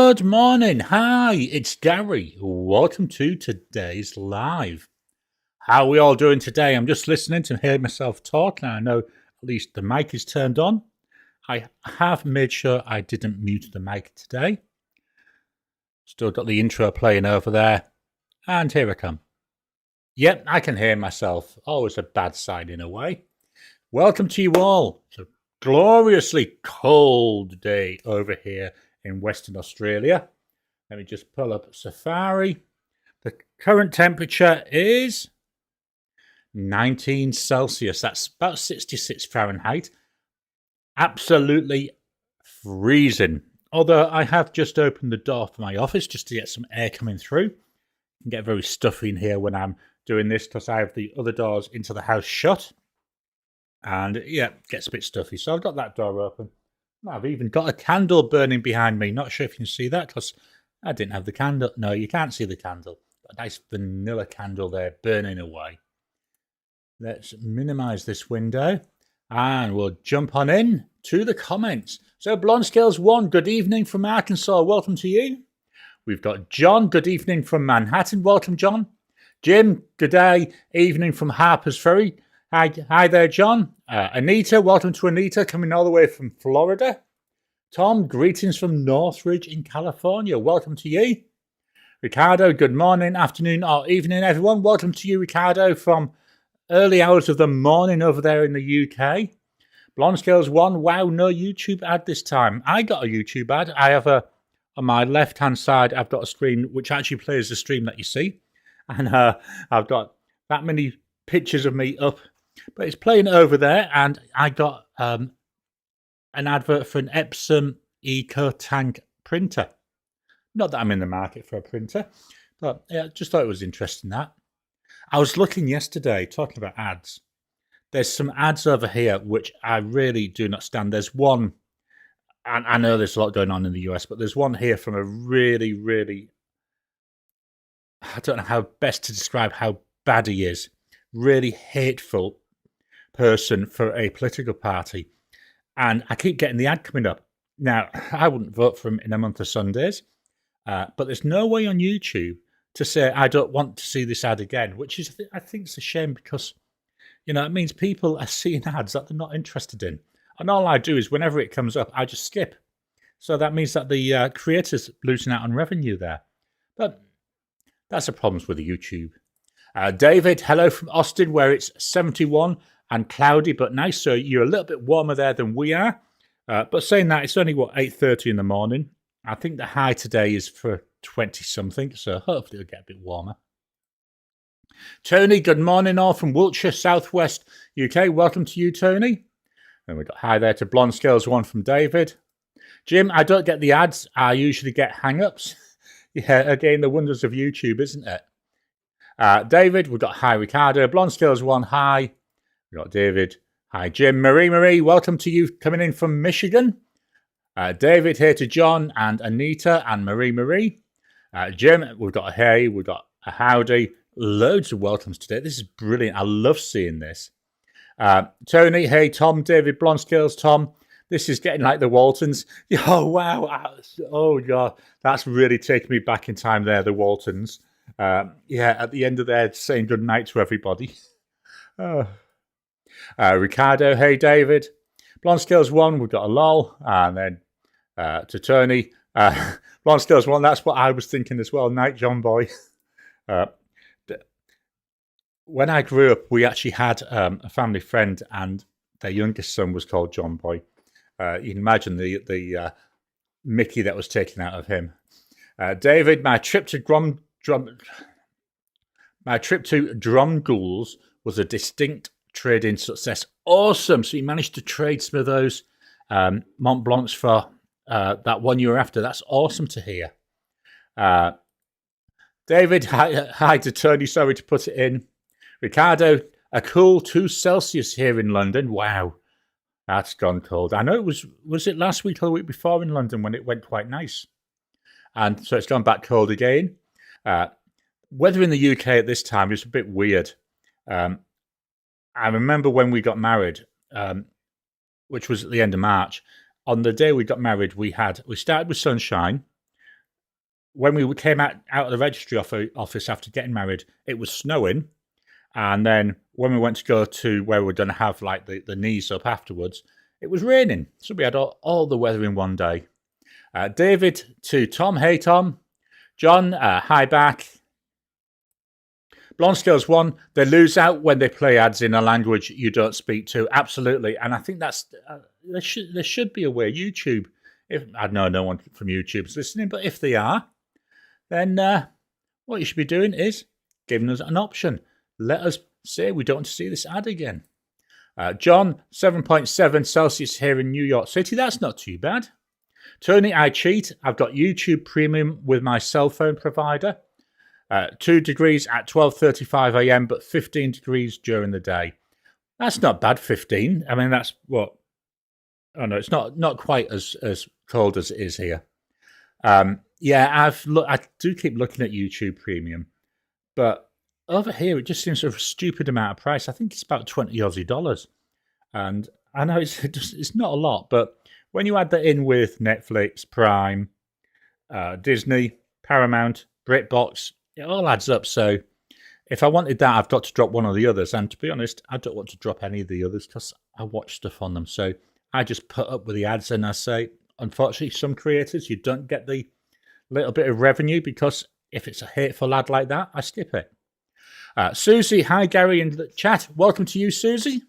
Good morning. Hi, it's Garry. Welcome to today's live. How are we all doing today? I'm just listening to hear myself talk, and I know at least the mic is turned on. I have made sure I didn't mute the mic today. Still got the intro playing over there. And here I come. Yep, I can hear myself. Always a bad sign in a way. Welcome to you all. It's a gloriously cold day over here in Western Australia. Let me just pull up Safari. The current temperature is 19 Celsius. That's about 66 Fahrenheit. Absolutely freezing. Although I have just opened the door for my office just to get some air coming through. It can get very stuffy in here when I'm doing this because I have the other doors into the house shut. And yeah, it gets a bit stuffy. So I've got that door open. I've even got a candle burning behind me. Not sure if you can see that because I didn't have the candle. No, you can't see the candle. Got a nice vanilla candle there burning away. Let's minimize this window and we'll jump on in to the comments. So Blonde Scales 1, good evening from Arkansas. Welcome to you. We've got John, good evening from Manhattan. Welcome, John. Jim, good day, evening from Harper's Ferry. Hi there, John. Anita, welcome to Anita, coming all the way from Florida. Tom, greetings from Northridge in California. Welcome to you. Ricardo, good morning, afternoon, or evening, everyone. Welcome to you, Ricardo, from early hours of the morning over there in the UK. Blonde Scales 1, wow, no YouTube ad this time. I got a YouTube ad. I have on my left-hand side, I've got a screen which actually plays the stream that you see. And I've got that many pictures of me up. But it's playing over there, and I got an advert for an Epson EcoTank printer. Not that I'm in the market for a printer, but yeah, just thought it was interesting that. I was looking yesterday, talking about ads. There's some ads over here which I really do not stand. There's one, and I know there's a lot going on in the US, but there's one here from a really, really, I don't know how best to describe how bad he is. Really hateful person for a political party. And I keep getting the ad coming up. Now, I wouldn't vote for him in a month of Sundays, but there's no way on YouTube to say, I don't want to see this ad again, which is, I think it's a shame because, you know, it means people are seeing ads that they're not interested in. And all I do is whenever it comes up, I just skip. So that means that the creators losing out on revenue there. But that's the problems with the YouTube. David, hello from Austin, where it's 71 and cloudy but nice. So you're a little bit warmer there than we are. But saying that, it's only, 8:30 in the morning. I think the high today is for 20-something, so hopefully it'll get a bit warmer. Tony, good morning all from Wiltshire, Southwest UK. Welcome to you, Tony. And we've got hi there to Blonde Scales 1 from David. Jim, I don't get the ads. I usually get hang-ups. Yeah, again, the wonders of YouTube, isn't it? David, we've got hi Ricardo. Blonde Scales 1, hi. We've got David. Hi Jim. Marie, welcome to you coming in from Michigan. David here to John and Anita and Marie. Jim, we've got a hey, we've got a howdy. Loads of welcomes today. This is brilliant. I love seeing this. Tony, hey Tom, David, Blonde Scales, Tom. This is getting like the Waltons. Oh, wow. Oh, God. That's really taking me back in time there, the Waltons. Yeah, at the end of there, saying good night to everybody. Ricardo, hey, David. Blonde Scales 1, we've got a lol. And then to Tony. Blonde Scales 1, that's what I was thinking as well. Night, John Boy. When I grew up, we actually had a family friend, and their youngest son was called John Boy. You can imagine the Mickey that was taken out of him. David, my trip to Drumgools was a distinct trading success. Awesome! So you managed to trade some of those Mont Blancs for that one you were after. That's awesome to hear. David, hi to Tony. Sorry to put it in. Ricardo, a cool 2 Celsius here in London. Wow. That's gone cold. I know it was it last week or the week before in London when it went quite nice? And so it's gone back cold again. Weather in the UK at this time is a bit weird. I remember when we got married, which was at the end of March. On the day we got married, we started with sunshine. when we came out of the registry office after getting married, it was snowing. And then when we went to go to where we were going to have like the knees up afterwards, it was raining. So we had all the weather in one day. David to Tom. Hey, Tom. John, hi back. Blonde Scales 1, they lose out when they play ads in a language you don't speak to. Absolutely. And I think that's there should be a way. YouTube, if I know no one from YouTube is listening, but if they are, then what you should be doing is giving us an option. Let us say we don't want to see this ad again. John, 7.7 Celsius here in New York City. That's not too bad. Tony, I cheat. I've got YouTube Premium with my cell phone provider. 2 degrees at 12:35 a.m., but 15 degrees during the day. That's not bad, 15. I mean, that's what... Oh, no, it's not quite as cold as it is here. Yeah, I do keep looking at YouTube Premium, but over here, it just seems a stupid amount of price. I think it's about 20 Aussie dollars. And I know it's not a lot, but when you add that in with Netflix, Prime, Disney, Paramount, BritBox, it all adds up. So if I wanted that, I've got to drop one of the others. And to be honest, I don't want to drop any of the others because I watch stuff on them. So I just put up with the ads and I say, unfortunately, some creators, you don't get the little bit of revenue because if it's a hateful ad like that, I skip it. Susie, hi, Gary in the chat. Welcome to you, Susie.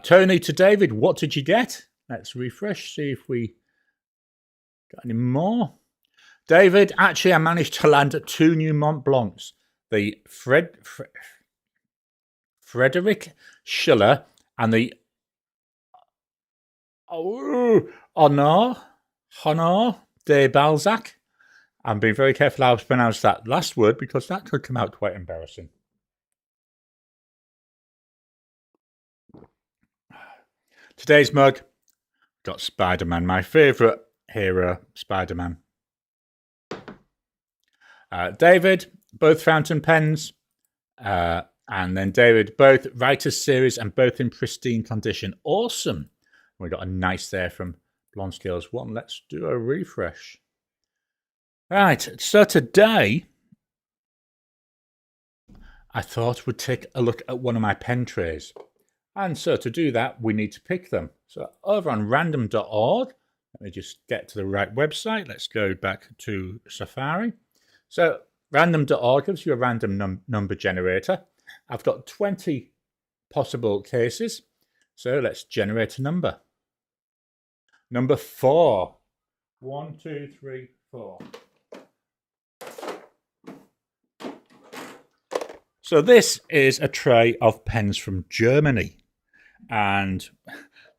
Tony to David, what did you get? Let's refresh, see if we got any more. David, actually, I managed to land 2 new Mont Blancs. The Frederick Schiller and the Honor de Balzac. I'm being very careful how I pronounce that last word because that could come out quite embarrassing. Today's mug got Spider-Man, my favourite hero, Spider-Man. David, both fountain pens. And then David, both writers series and both in pristine condition. Awesome. We got a nice there from Blonde Scales 1. Let's do a refresh. Right, so today I thought we'd take a look at one of my pen trays. And so to do that, we need to pick them. So over on random.org, let me just get to the right website. Let's go back to Safari. So random.org gives you a random number generator. I've got 20 possible cases. So let's generate a number. Number 4. 1, 2, 3, 4. So this is a tray of pens from Germany. And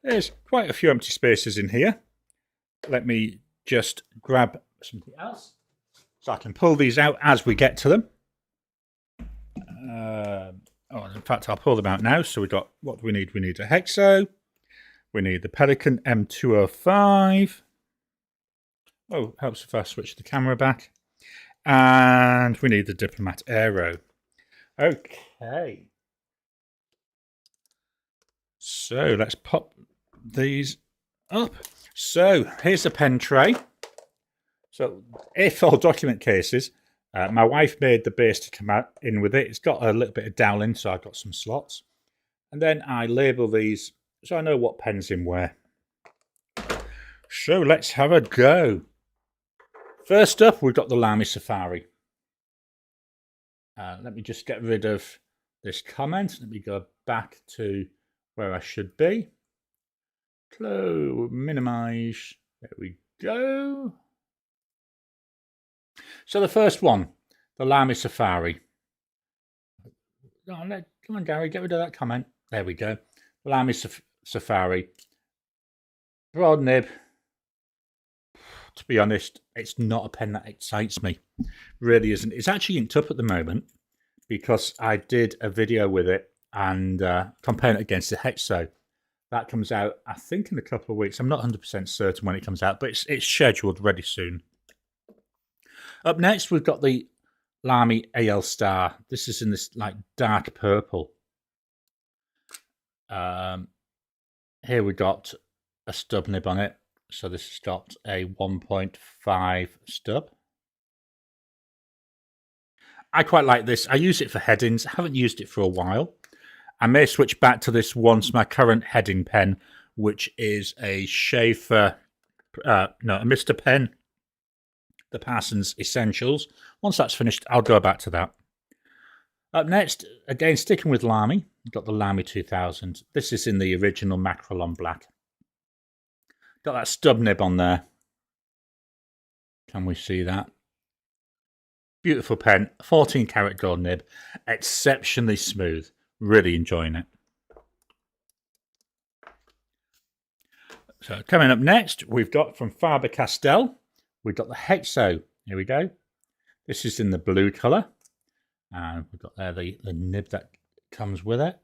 there's quite a few empty spaces in here. Let me just grab something else so I can pull these out as we get to them. In fact, I'll pull them out now. So we've got, what do we need? We need a Hexo. We need the Pelican M205. Oh, helps if I switch the camera back. And we need the Diplomat Aero. Okay. So let's pop these up. So here's a pen tray. So A4 document cases. My wife made the base to come out in with it. It's got a little bit of doweling, so I've got some slots. And then I label these so I know what pen's in where. So let's have a go. First up, we've got the Lamy Safari. Let me just get rid of this comment. Let me go back to where I should be. Close, minimize. There we go. So the first one, the Lamy Safari. Come on, Gary, get rid of that comment. There we go. The Lamy Safari. Broad nib. To be honest, it's not a pen that excites me. Really isn't. It's actually inked up at the moment because I did a video with it and comparing it against the Hexo. That comes out, I think, in a couple of weeks. I'm not 100% certain when it comes out, but it's scheduled ready soon. Up next, we've got the Lamy AL Star. This is in this like dark purple. Here we got a stub nib on it. So this has got a 1.5 stub. I quite like this. I use it for headings. I haven't used it for a while. I may switch back to this once my current heading pen, which is a Schaefer, a Mr. Pen, the Parsons Essentials. Once that's finished, I'll go back to that. Up next, again, sticking with Lamy, I've got the Lamy 2000. This is in the original Macrolon Black. Got that stub nib on there. Can we see that? Beautiful pen, 14 karat gold nib, exceptionally smooth. Really enjoying it. So coming up next, we've got from Faber-Castell, we've got the Hexo. Here we go. This is in the blue colour. And we've got there the nib that comes with it.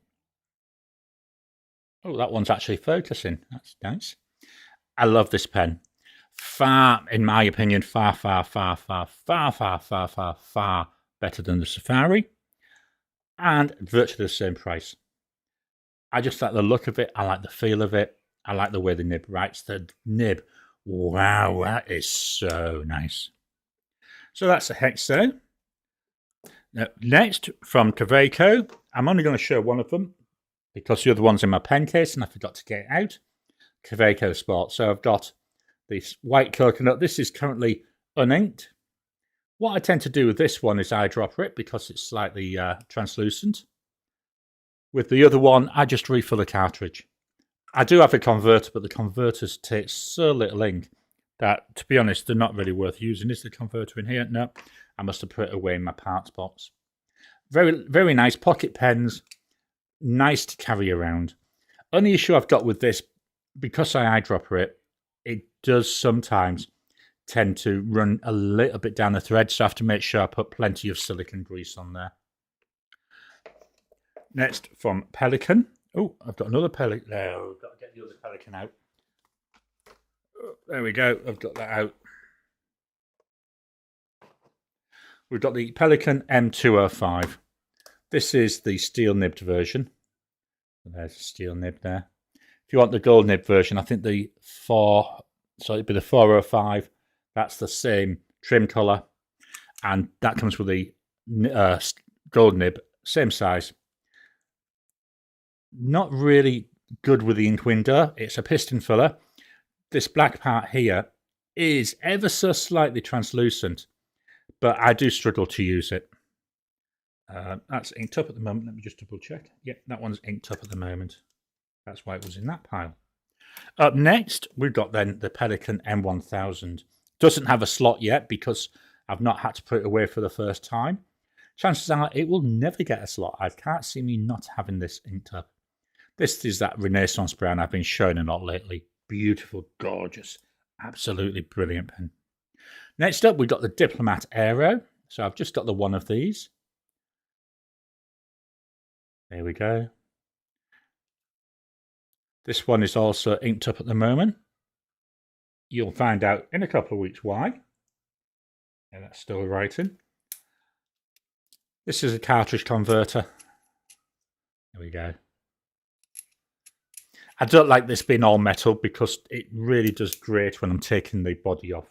Oh, that one's actually focusing. That's nice. I love this pen. Far, in my opinion, far better than the Safari. And virtually the same price. I just like the look of it. I like the feel of it. I like the way the nib writes. The nib, wow, that is so nice. So that's the Hexo. Now, next, from Kaweco, I'm only going to show one of them because the other one's in my pen case and I forgot to get it out. Kaweco Sport. So I've got this white coconut. This is currently uninked. What I tend to do with this one is eyedropper it because it's slightly translucent. With the other one, I just refill the cartridge. I do have a converter, but the converters take so little ink that, to be honest, they're not really worth using. Is the converter in here? No. I must have put it away in my parts box. Very, very nice pocket pens. Nice to carry around. Only issue I've got with this, because I eyedropper it, it does sometimes tend to run a little bit down the thread, so I have to make sure I put plenty of silicone grease on there. Next, from Pelican. Oh, I've got another Pelican. There, I've got to get the other Pelican out. Oh, there we go. I've got that out. We've got the Pelican M205. This is the steel nibbed version. There's a steel nib there. If you want the gold nib version, I think the it'd be the 405. That's the same trim colour, and that comes with the gold nib, same size. Not really good with the ink window. It's a piston filler. This black part here is ever so slightly translucent, but I do struggle to use it. That's inked up at the moment. Let me just double check. Yep, that one's inked up at the moment. That's why it was in that pile. Up next, we've got then the Pelican M1000. Doesn't have a slot yet because I've not had to put it away for the first time. Chances are it will never get a slot. I can't see me not having this inked up. This is that Renaissance brown I've been showing a lot lately. Beautiful, gorgeous, absolutely brilliant pen. Next up, we've got the Diplomat Aero. So I've just got the one of these. There we go. This one is also inked up at the moment. You'll find out in a couple of weeks why. Yeah, that's still writing. This is a cartridge converter. There we go. I don't like this being all metal because it really does grate when I'm taking the body off.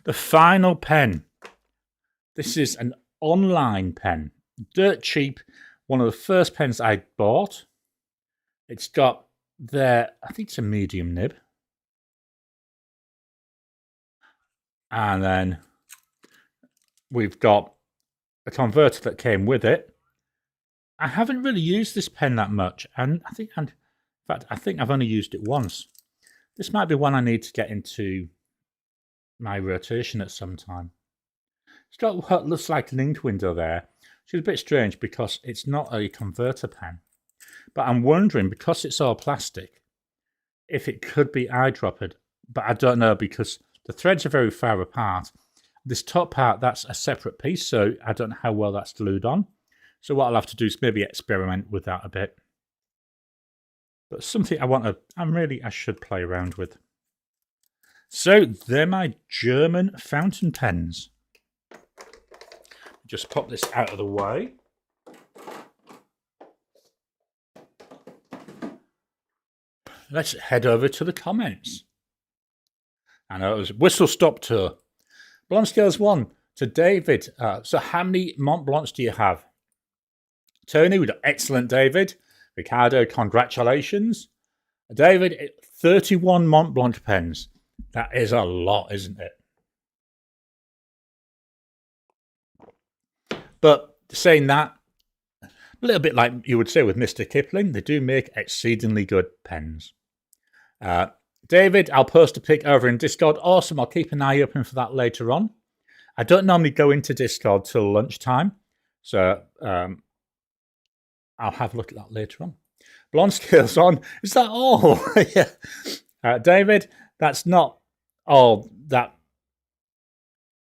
The final pen. This is an online pen. Dirt cheap. One of the first pens I bought. It's got there, I think it's a medium nib. And then we've got a converter that came with it. I haven't really used this pen that much. And in fact, I think I've only used it once. This might be one I need to get into my rotation at some time. It's got what looks like an ink window there, which is a bit strange because it's not a converter pen. But I'm wondering, because it's all plastic, if it could be eyedroppered. But I don't know because the threads are very far apart. This top part, that's a separate piece, so I don't know how well that's glued on. So what I'll have to do is maybe experiment with that a bit. But something I should play around with. So they're my German fountain pens. Just pop this out of the way. Let's head over to the comments. I know it was whistle stop tour. Blonde Scales 1 to David. So how many Mont Blancs do you have? Tony, excellent, David. Ricardo, congratulations. David, 31 Mont Blanc pens. That is a lot, isn't it? But saying that, a little bit like you would say with Mr. Kipling, they do make exceedingly good pens. David, I'll post a pic over in Discord. Awesome. I'll keep an eye open for that later on. I don't normally go into Discord till lunchtime, so I'll have a look at that later on. Blonde Scales on. Is that all? Yeah. David, that's not all that.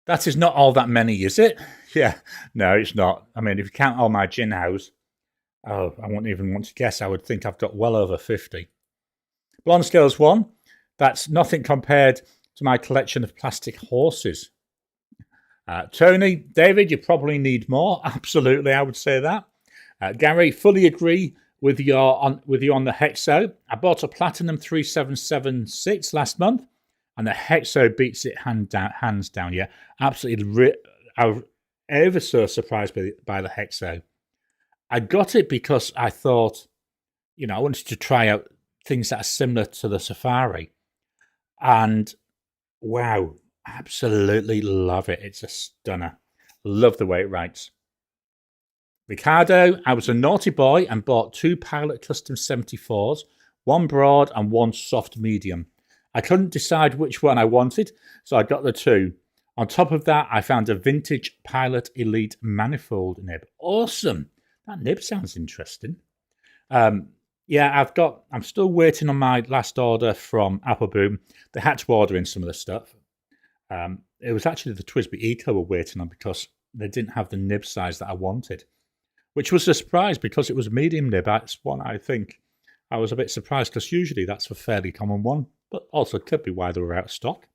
That is not all that many, is it? Yeah. No, it's not. I mean, if you count all my gin house, I wouldn't even want to guess. I would think I've got well over 50. Blonde Scales 1. That's nothing compared to my collection of plastic horses. Tony, David, you probably need more. Absolutely, I would say that. Garry, fully agree with you on the Hexo. I bought a Platinum 3776 last month, and the Hexo beats it hands down. Yeah, absolutely. I was ever so surprised by the Hexo. I got it because I thought, I wanted to try out things that are similar to the Safari. And wow, absolutely love it. It's a stunner. Love the way it writes. Ricardo, I was a naughty boy and bought 2 Pilot Custom 74s, one broad and one soft medium. I couldn't decide which one I wanted, so I got the 2. On top of that, I found a vintage Pilot Elite manifold nib. Awesome. That nib sounds interesting. Yeah, I'm still waiting on my last order from Appleboom. They had to order in some of the stuff. It was actually the Twisby Eco we're waiting on because they didn't have the nib size that I wanted, which was a surprise because it was a medium nib. That's one I think I was a bit surprised because usually that's a fairly common one, but also could be why they were out of stock.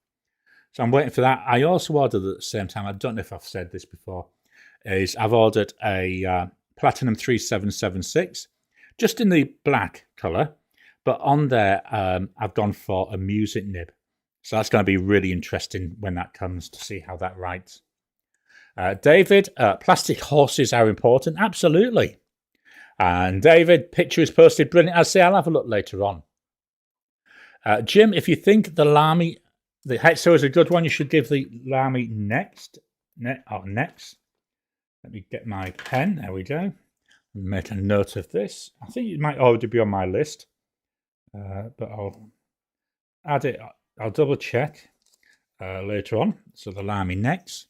So I'm waiting for that. I also ordered at the same time, I don't know if I've said this before, I've ordered a Platinum 3776, just in the black colour, but on there I've gone for a music nib. So that's going to be really interesting when that comes to see how that writes. David, plastic horses are important. Absolutely. And David, picture is posted. Brilliant. I'll say I'll have a look later on. Jim, if you think the Hexo is a good one, you should give the Lamy next. Next. Let me get my pen. There we go. Make a note of this. I think it might already be on my list, but I'll add it. I'll double check later on. So the Lamy next.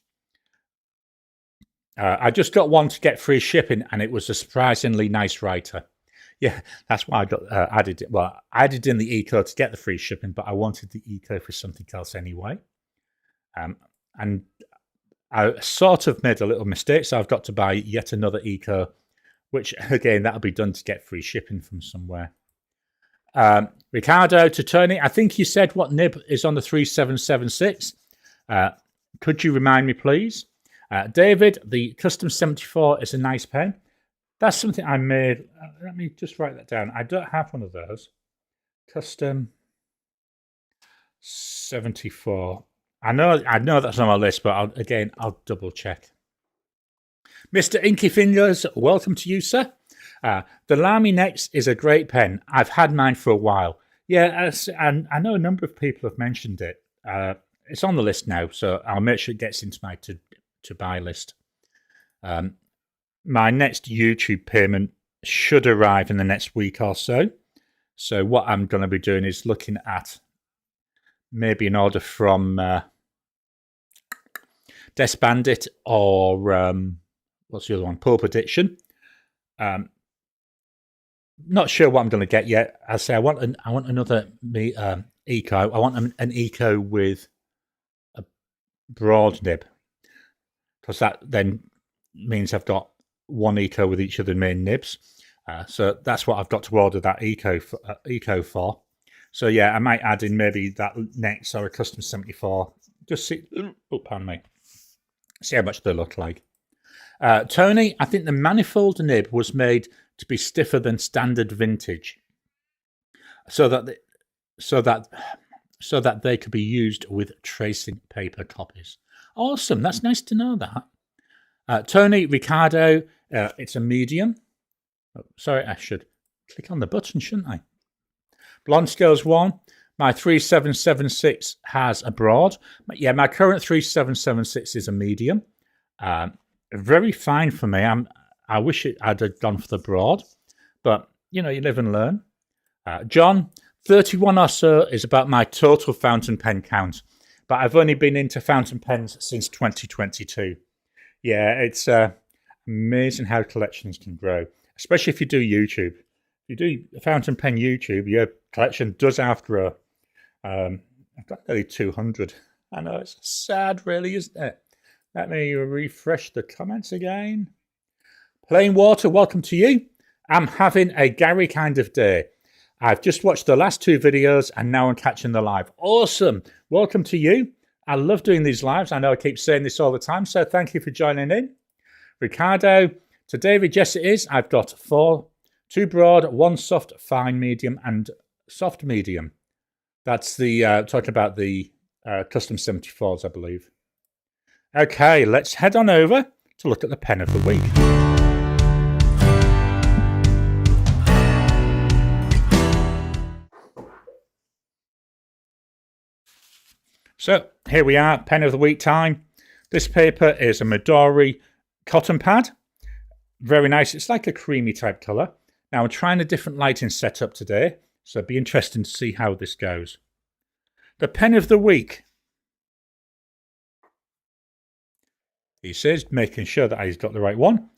I just got one to get free shipping, and it was a surprisingly nice writer. Yeah, that's why I got added it. Well, I added in the Eco to get the free shipping, but I wanted the Eco for something else anyway. And I sort of made a little mistake, so I've got to buy yet another Eco, which, again, that'll be done to get free shipping from somewhere. Ricardo to Tony, I think you said what nib is on the 3776. Could you remind me, please? David, the Custom 74 is a nice pen. That's something I made. Let me just write that down. I don't have one of those. Custom 74. I know that's on my list, but I'll double check. Mr. Inky Fingers, welcome to you, sir. The Lamy Next is a great pen. I've had mine for a while. Yeah, and I know a number of people have mentioned it. It's on the list now, so I'll make sure it gets into my to buy list. My next YouTube payment should arrive in the next week or so. So what I'm going to be doing is looking at maybe an order from Death Bandit or what's the other one? Pulp Addiction. Not sure what I'm going to get yet. I say I want another Eco. I want an Eco with a broad nib, because that then means I've got one Eco with each of the main nibs. So that's what I've got to order that Eco for. So yeah, I might add in maybe that next or a Custom 74. Just see. Oh, pardon me. See how much they look like. Tony, I think the manifold nib was made to be stiffer than standard vintage, so that so that they could be used with tracing paper copies. Awesome. That's nice to know that. Tony Ricardo, it's a medium. Oh, sorry, I should click on the button, shouldn't I? Blonde Scales 1. My 3776 has a broad. Yeah, my current 3776 is a medium. Very fine for me. I wish I'd have gone for the broad, but you live and learn. John, 31 or so is about my total fountain pen count, but I've only been into fountain pens since 2022. Yeah, it's amazing how collections can grow, especially if you do YouTube. If you do fountain pen YouTube, your collection does outgrow. I've got nearly 200. I know, it's sad, really, isn't it? Let me refresh the comments again. Plain Water, welcome to you. I'm having a Garry kind of day. I've just watched the last 2 videos and now I'm catching the live. Awesome. Welcome to you. I love doing these lives. I know I keep saying this all the time, so thank you for joining in. Ricardo, to David, yes it is. I've got 4, 2 broad, 1 soft, fine, medium, and soft medium. That's the talking about the custom 74s, I believe. Okay, let's head on over to look at the pen of the week. So here we are, pen of the week time. This paper is a Midori cotton pad. Very nice. It's like a creamy type colour. Now I'm trying a different lighting setup today, so it'd be interesting to see how this goes. The pen of the week. He says, making sure that he's got the right one,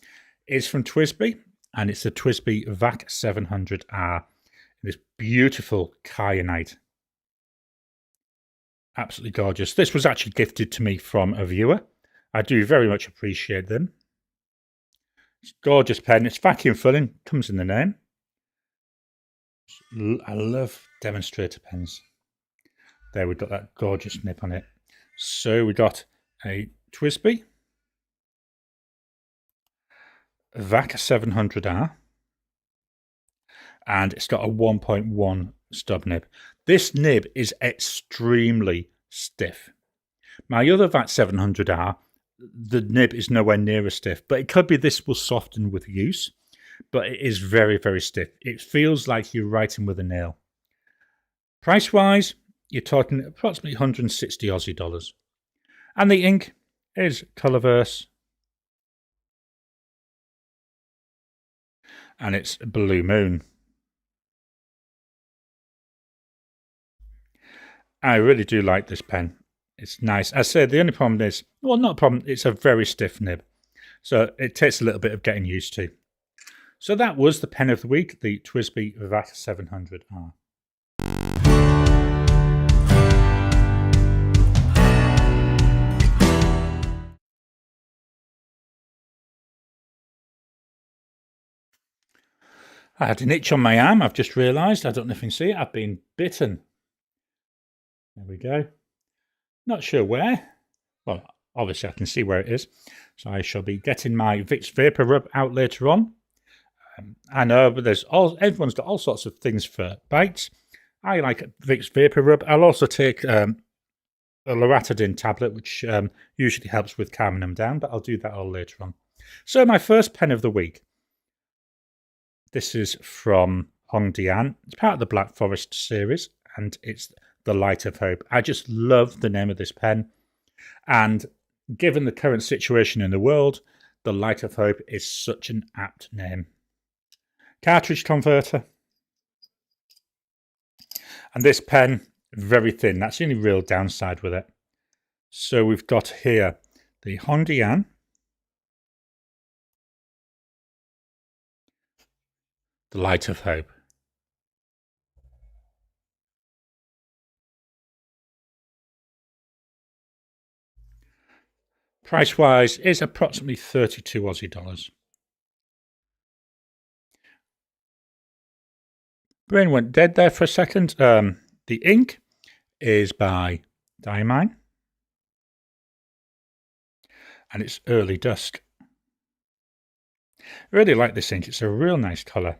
is from TWSBI, and it's the TWSBI VAC 700R. This beautiful kyanite. Absolutely gorgeous. This was actually gifted to me from a viewer. I do very much appreciate them. It's a gorgeous pen. It's vacuum filling, comes in the name. I love demonstrator pens. There, we've got that gorgeous nib on it. So we got a TWSBI VAC 700R, and it's got a 1.1 stub nib. This nib is extremely stiff. My other VAC 700R, the nib is nowhere near as stiff, but it could be this will soften with use, but it is very, very stiff. It feels like you're writing with a nail. Price-wise, you're talking approximately 160 Aussie dollars. And the ink is Colorverse, and it's Blue Moon. I really do like this pen. It's nice. I say the only problem is, well, not a problem, it's a very stiff nib. So it takes a little bit of getting used to. So that was the pen of the week, the TWSBI VAC 700R. I had an itch on my arm, I've just realised. I don't know if you can see it. I've been bitten. There we go. Not sure where. Well, obviously I can see where it is. So I shall be getting my Vicks Vapor Rub out later on. I know, but everyone's got all sorts of things for bites. I like Vicks Vapor Rub. I'll also take a loratadine tablet, which usually helps with calming them down, but I'll do that all later on. So my first pen of the week. This is from Hongdian. It's part of the Black Forest series, and it's The Light of Hope. I just love the name of this pen. And given the current situation in the world, The Light of Hope is such an apt name. Cartridge converter. And this pen, very thin. That's the only real downside with it. So we've got here the Hongdian. The Light of Hope. Price-wise is approximately 32 Aussie dollars. Brain went dead there for a second. The ink is by Diamine. And it's Early Dusk. I really like this ink. It's a real nice colour.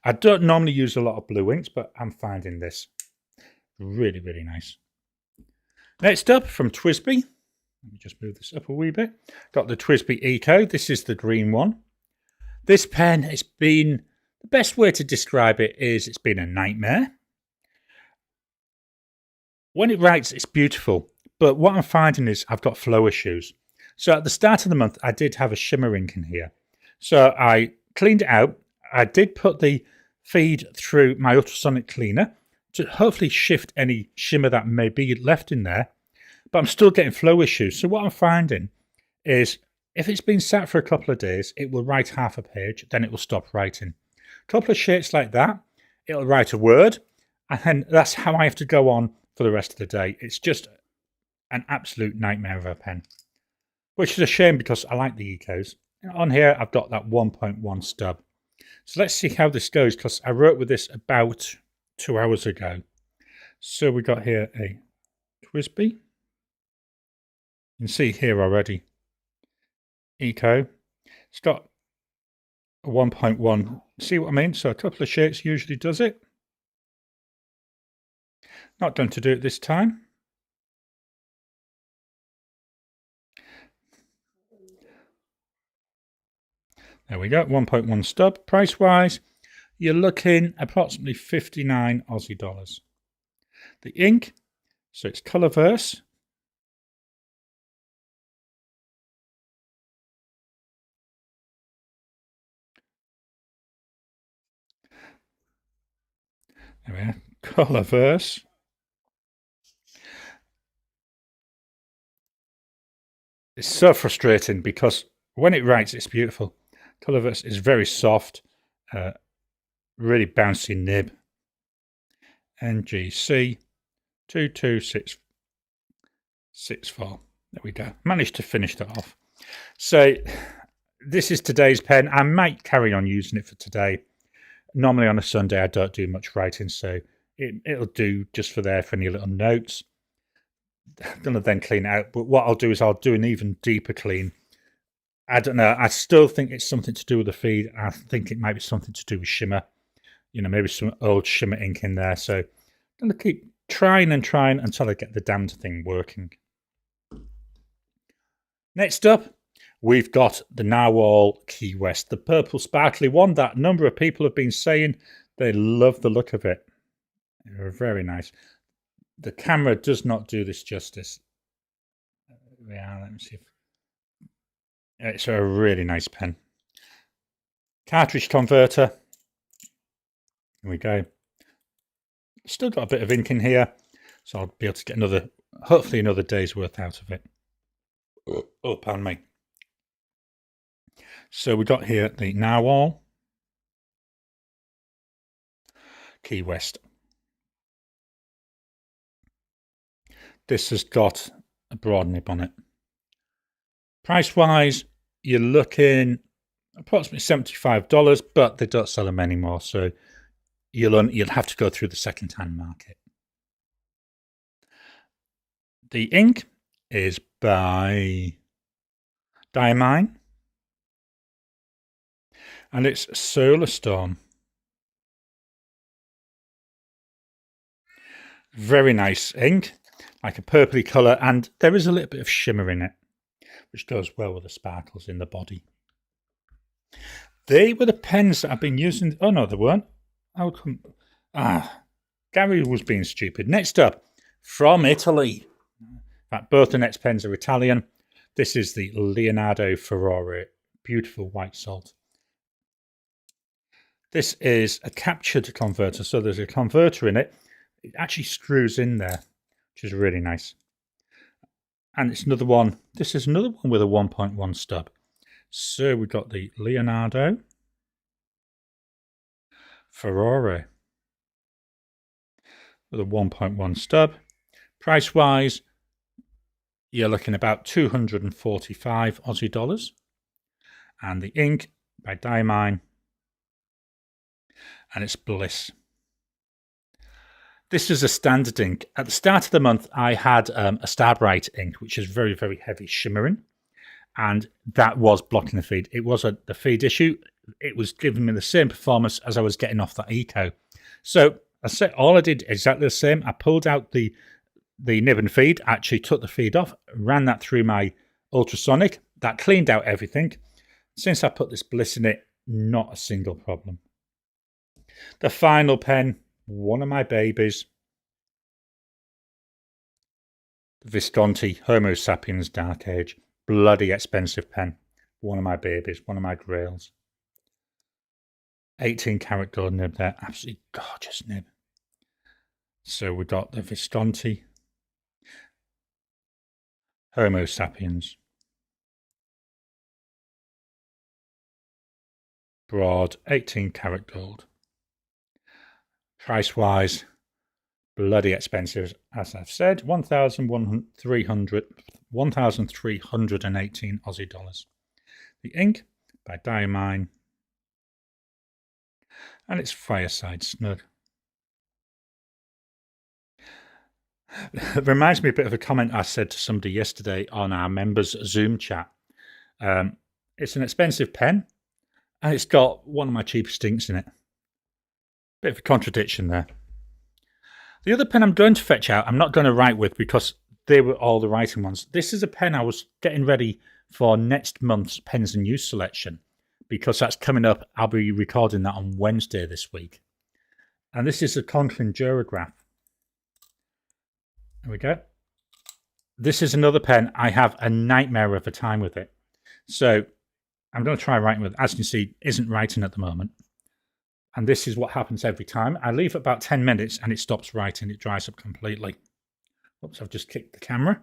I don't normally use a lot of blue inks, but I'm finding this. Really, really nice. Next up from Twisby. Let me just move this up a wee bit. Got the Twisby Eco. This is the green one. This pen has been, the best way to describe it is it's been a nightmare. When it writes, it's beautiful. But what I'm finding is I've got flow issues. So at the start of the month, I did have a shimmer ink in here. So I cleaned it out. I did put the feed through my ultrasonic cleaner to hopefully shift any shimmer that may be left in there. But I'm still getting flow issues. So what I'm finding is if it's been sat for a couple of days, it will write half a page, then it will stop writing. A couple of shapes like that, it'll write a word, and then that's how I have to go on for the rest of the day. It's just an absolute nightmare of a pen, which is a shame because I like the Ecos. On here, I've got that 1.1 stub. So let's see how this goes, because I wrote with this about 2 hours ago. So we got here a Twisby. You can see here already, Eco. It's got a 1.1. See what I mean? So a couple of shapes usually does it. Not going to do it this time. There we go, 1.1 stub. Price wise, you're looking approximately 59 Aussie dollars. The ink, so it's Colourverse. There we are, Colourverse. It's so frustrating because when it writes, it's beautiful. Colourverse is very soft, really bouncy nib. NGC 22664. There we go. Managed to finish that off. So this is today's pen. I might carry on using it for today. Normally on a Sunday, I don't do much writing, so it'll do just for any little notes. I'm going to then clean it out, but what I'll do is I'll do an even deeper clean. I don't know. I still think it's something to do with the feed. I think it might be something to do with shimmer. You know, maybe some old shimmer ink in there. So I'm going to keep trying and trying until I get the damned thing working. Next up, we've got the Narwhal Key West, the purple sparkly one that a number of people have been saying they love the look of it. They're very nice. The camera does not do this justice. Yeah, let me see. It's a really nice pen. Cartridge converter. Here we go. Still got a bit of ink in here, so I'll be able to get hopefully another day's worth out of it. Oh, pardon me. So we got here the Narwhal Key West. This has got a broad nib on it. Price wise, you're looking approximately $75, but they don't sell them anymore, so you'll have to go through the second-hand market. The ink is by Diamine, and it's Solar Storm. Very nice ink, like a purpley colour, and there is a little bit of shimmer in it, which goes well with the sparkles in the body. They were the pens that I've been using. Oh no, they weren't. How come? Garry was being stupid. Next up, from Italy. In fact, both the next pens are Italian. This is the Leonardo Ferrari. Beautiful white salt. This is a captured converter, so there's a converter in it. It actually screws in there, which is really nice. And it's another one. This is another one with a 1.1 stub. So we've got the Leonardo Ferrari with a 1.1 stub. Price wise, you're looking about 245 Aussie dollars. And the ink by Diamine, and it's Bliss. This is a standard ink. At the start of the month, I had a Starbright ink, which is very, very heavy shimmering, and that was blocking the feed. It was the feed issue. It was giving me the same performance as I was getting off that Eco. So I said all I did exactly the same. I pulled out the nib and feed, actually took the feed off, ran that through my ultrasonic. That cleaned out everything. Since I put this bliss in it, not a single problem. The final pen, one of my babies, the Visconti Homo sapiens Dark Age. Bloody expensive pen. One of my babies, one of my grails. 18 karat gold nib there. Absolutely gorgeous nib. So we got the Visconti Homo sapiens. Broad, 18 karat gold. Price wise, bloody expensive, as I've said, 1,318 Aussie dollars. The ink by Diamine, and it's Fireside Snug. It reminds me a bit of a comment I said to somebody yesterday on our members Zoom chat. It's an expensive pen, and it's got one of my cheapest inks in it. Bit of a contradiction there. The other pen I'm going to fetch out, I'm not going to write with because they were all the writing ones. This is a pen I was getting ready for next month's Pens and Use selection because that's coming up. I'll be recording that on Wednesday this week. And this is a Conklin Durograph. There we go. This is another pen. I have a nightmare of a time with it. So I'm going to try writing with it. As you can see, isn't writing at the moment. And this is what happens every time. I leave about 10 minutes and it stops writing. It dries up completely. Oops, I've just kicked the camera.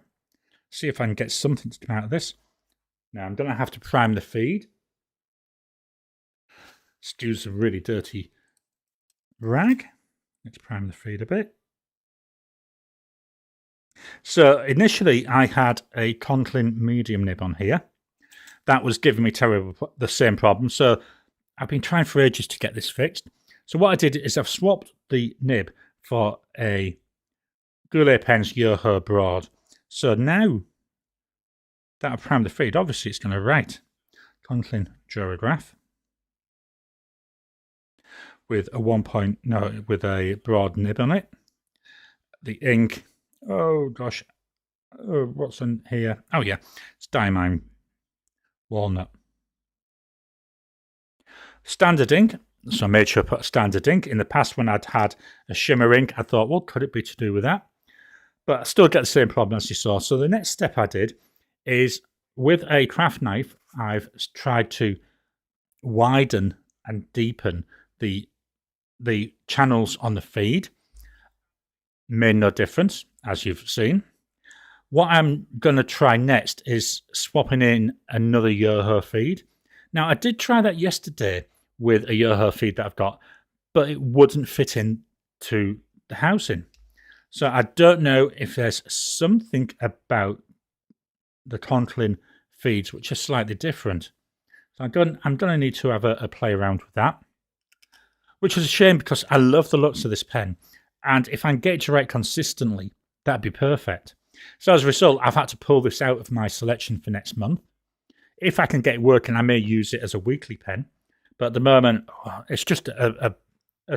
See if I can get something to come out of this. Now I'm going to have to prime the feed. Let's use a really dirty rag. Let's prime the feed a bit. So initially I had a Conklin medium nib on here. That was giving me the same problem. So I've been trying for ages to get this fixed. So what I did is I've swapped the nib for a Goulet Pens Yoho Broad. So now that I've primed the feed, obviously it's going to write. Conklin Durograph with a with a broad nib on it. The ink, oh gosh, what's in here? Oh yeah, it's Diamine Walnut. Standard ink, so I made sure I put a standard ink. In the past when I'd had a shimmer ink, I thought, well, could it be to do with that? But I still get the same problem as you saw. So the next step I did is with a craft knife, I've tried to widen and deepen the channels on the feed. Made no difference, as you've seen. What I'm going to try next is swapping in another Yoho feed. Now, I did try that yesterday with a Yoho feed that I've got, but it wouldn't fit into the housing. So I don't know if there's something about the Conklin feeds which are slightly different. So I'm going to need to have a play around with that, which is a shame because I love the looks of this pen. And if I can get it to write consistently, that'd be perfect. So as a result, I've had to pull this out of my selection for next month. If I can get it working, I may use it as a weekly pen. But at the moment, it's just a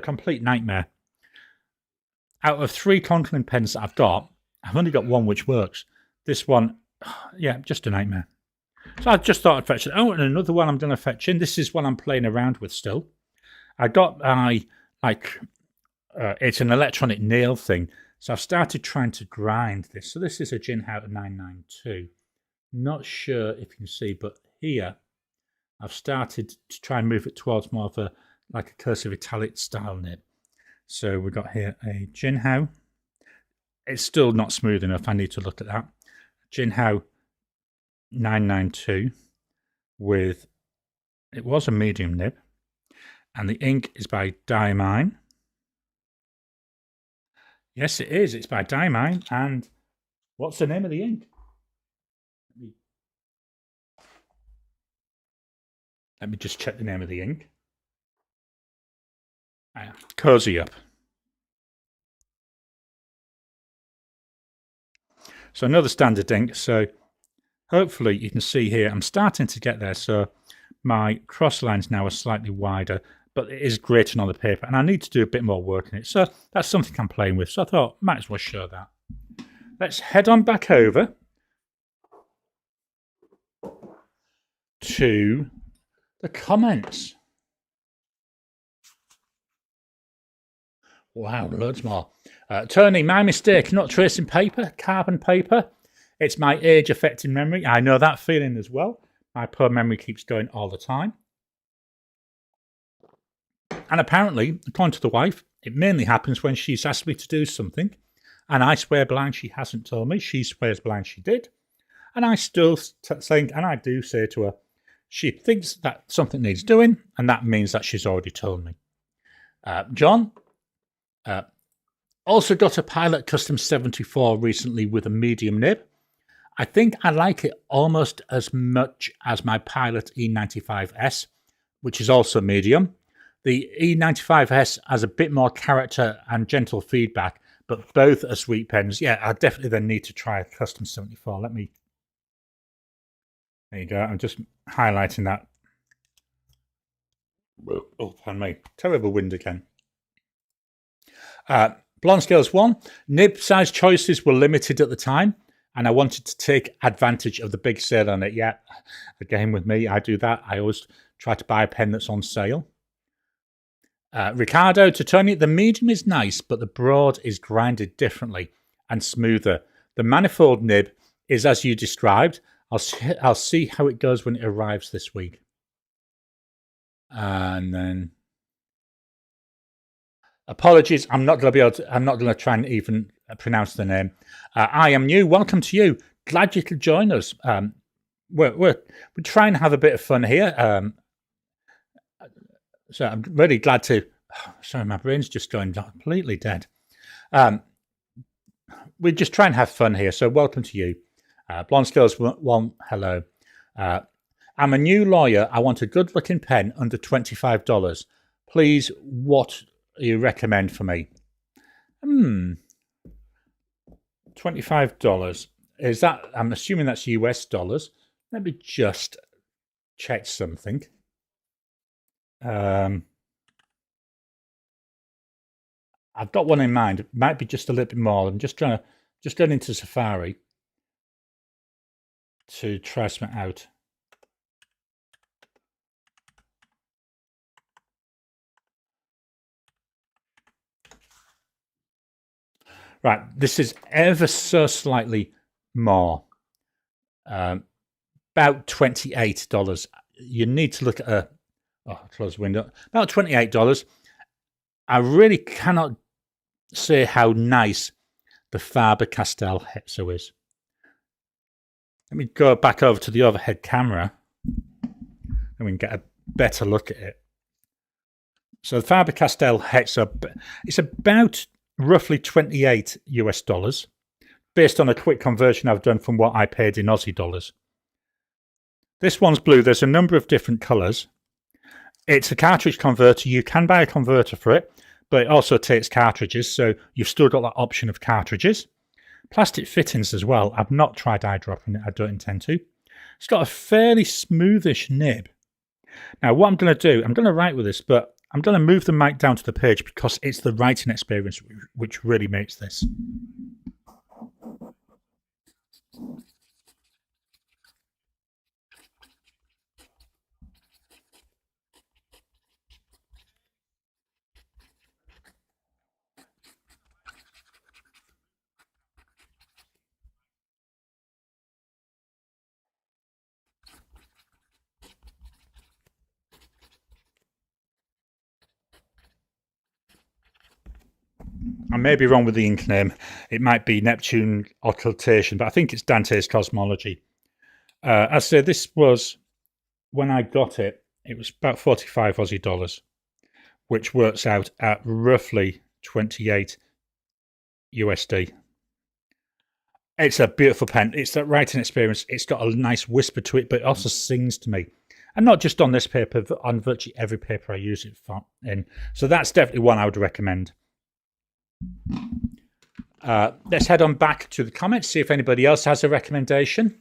complete nightmare. Out of 3 Conklin pens that I've got, I've only got one which works. This one, yeah, just a nightmare. So I just thought I'd fetch it. Oh, and another one I'm going to fetch in. This is one I'm playing around with still. I got it's an electronic nail thing. So I've started trying to grind this. So this is a Jinhao 992. Not sure if you can see, but here I've started to try and move it towards more of a cursive italic style nib. So we've got here a Jinhao. It's still not smooth enough. I need to look at that. Jinhao 992 with, it was a medium nib. And the ink is by Diamine. Yes, it is. It's by Diamine. And what's the name of the ink? Let me just check the name of the ink. Cozy Up. So another standard ink. So hopefully you can see here, I'm starting to get there. So my cross lines now are slightly wider, but it is grating on the paper, and I need to do a bit more work in it. So that's something I'm playing with. So I thought, might as well show that. Let's head on back over to the comments. Wow, loads more. Tony, my mistake, not tracing paper, carbon paper. It's my age affecting memory. I know that feeling as well. My poor memory keeps going all the time. And apparently, according to the wife, it mainly happens when she's asked me to do something. And I swear blind she hasn't told me. She swears blind she did. And I still think, and I do say to her, she thinks that something needs doing, and that means that she's already told me. John, also got a Pilot Custom 74 recently with a medium nib. I think I like it almost as much as my Pilot E95S, which is also medium. The E95S has a bit more character and gentle feedback, but both are sweet pens. Yeah, I definitely then need to try a Custom 74. There you go. I'm just highlighting that. Oh, pardon me. Terrible wind again. Blonde Scales 1. Nib size choices were limited at the time, and I wanted to take advantage of the big sale on it. Yeah, again with me, I do that. I always try to buy a pen that's on sale. Ricardo to Tony, the medium is nice, but the broad is grinded differently and smoother. The manifold nib is as you described. I'll see how it goes when it arrives this week. And then apologies, I'm not going to try and even pronounce the name. I am new. Welcome to you. Glad you could join us. We're trying to have a bit of fun here. So I'm really glad to. Sorry, my brain's just going completely dead. We're just trying to have fun here. So welcome to you. Blonde Skills 1, hello. I'm a new lawyer. I want a good-looking pen under $25. Please, what do you recommend for me? $25. Is that? I'm assuming that's US dollars. Let me just check something. I've got one in mind. It might be just a little bit more. I'm just going into Safari to try something out. Right, this is ever so slightly more. About $28. You need to look at close the window. About $28. I really cannot say how nice the Faber-Castell Hexo is. Let me go back over to the overhead camera and we can get a better look at it. So the Faber-Castell Hexo, it's about roughly $28 US, based on a quick conversion I've done from what I paid in Aussie dollars. This one's blue. There's a number of different colours. It's a cartridge converter. You can buy a converter for it, but it also takes cartridges, so you've still got that option of cartridges. Plastic fittings as well. I've not tried eyedropping it. I don't intend to. It's got a fairly smoothish nib. Now, what I'm going to do, I'm going to write with this, but I'm going to move the mic down to the page because it's the writing experience which really makes this. I may be wrong with the ink name. It might be Neptune Occultation, but I think it's Dante's Cosmology. I say this was, when I got it, it was about 45 Aussie dollars, which works out at roughly 28 USD. It's a beautiful pen. It's that writing experience. It's got a nice whisper to it, but it also sings to me. And not just on this paper, but on virtually every paper I use it in. So that's definitely one I would recommend. Let's head on back to the comments, see if anybody else has a recommendation.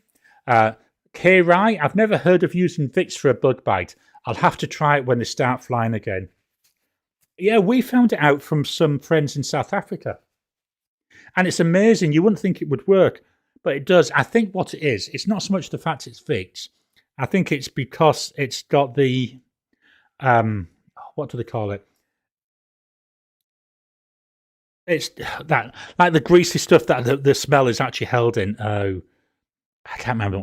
K-Rai, I've never heard of using Vicks for a bug bite. I'll have to try it when they start flying again. Yeah, we found it out from some friends in South Africa. And it's amazing. You wouldn't think it would work, but it does. I think what it is, it's not so much the fact it's Vicks. I think it's because it's got the what do they call it? It's that like the greasy stuff that the smell is actually held in. Oh, I can't remember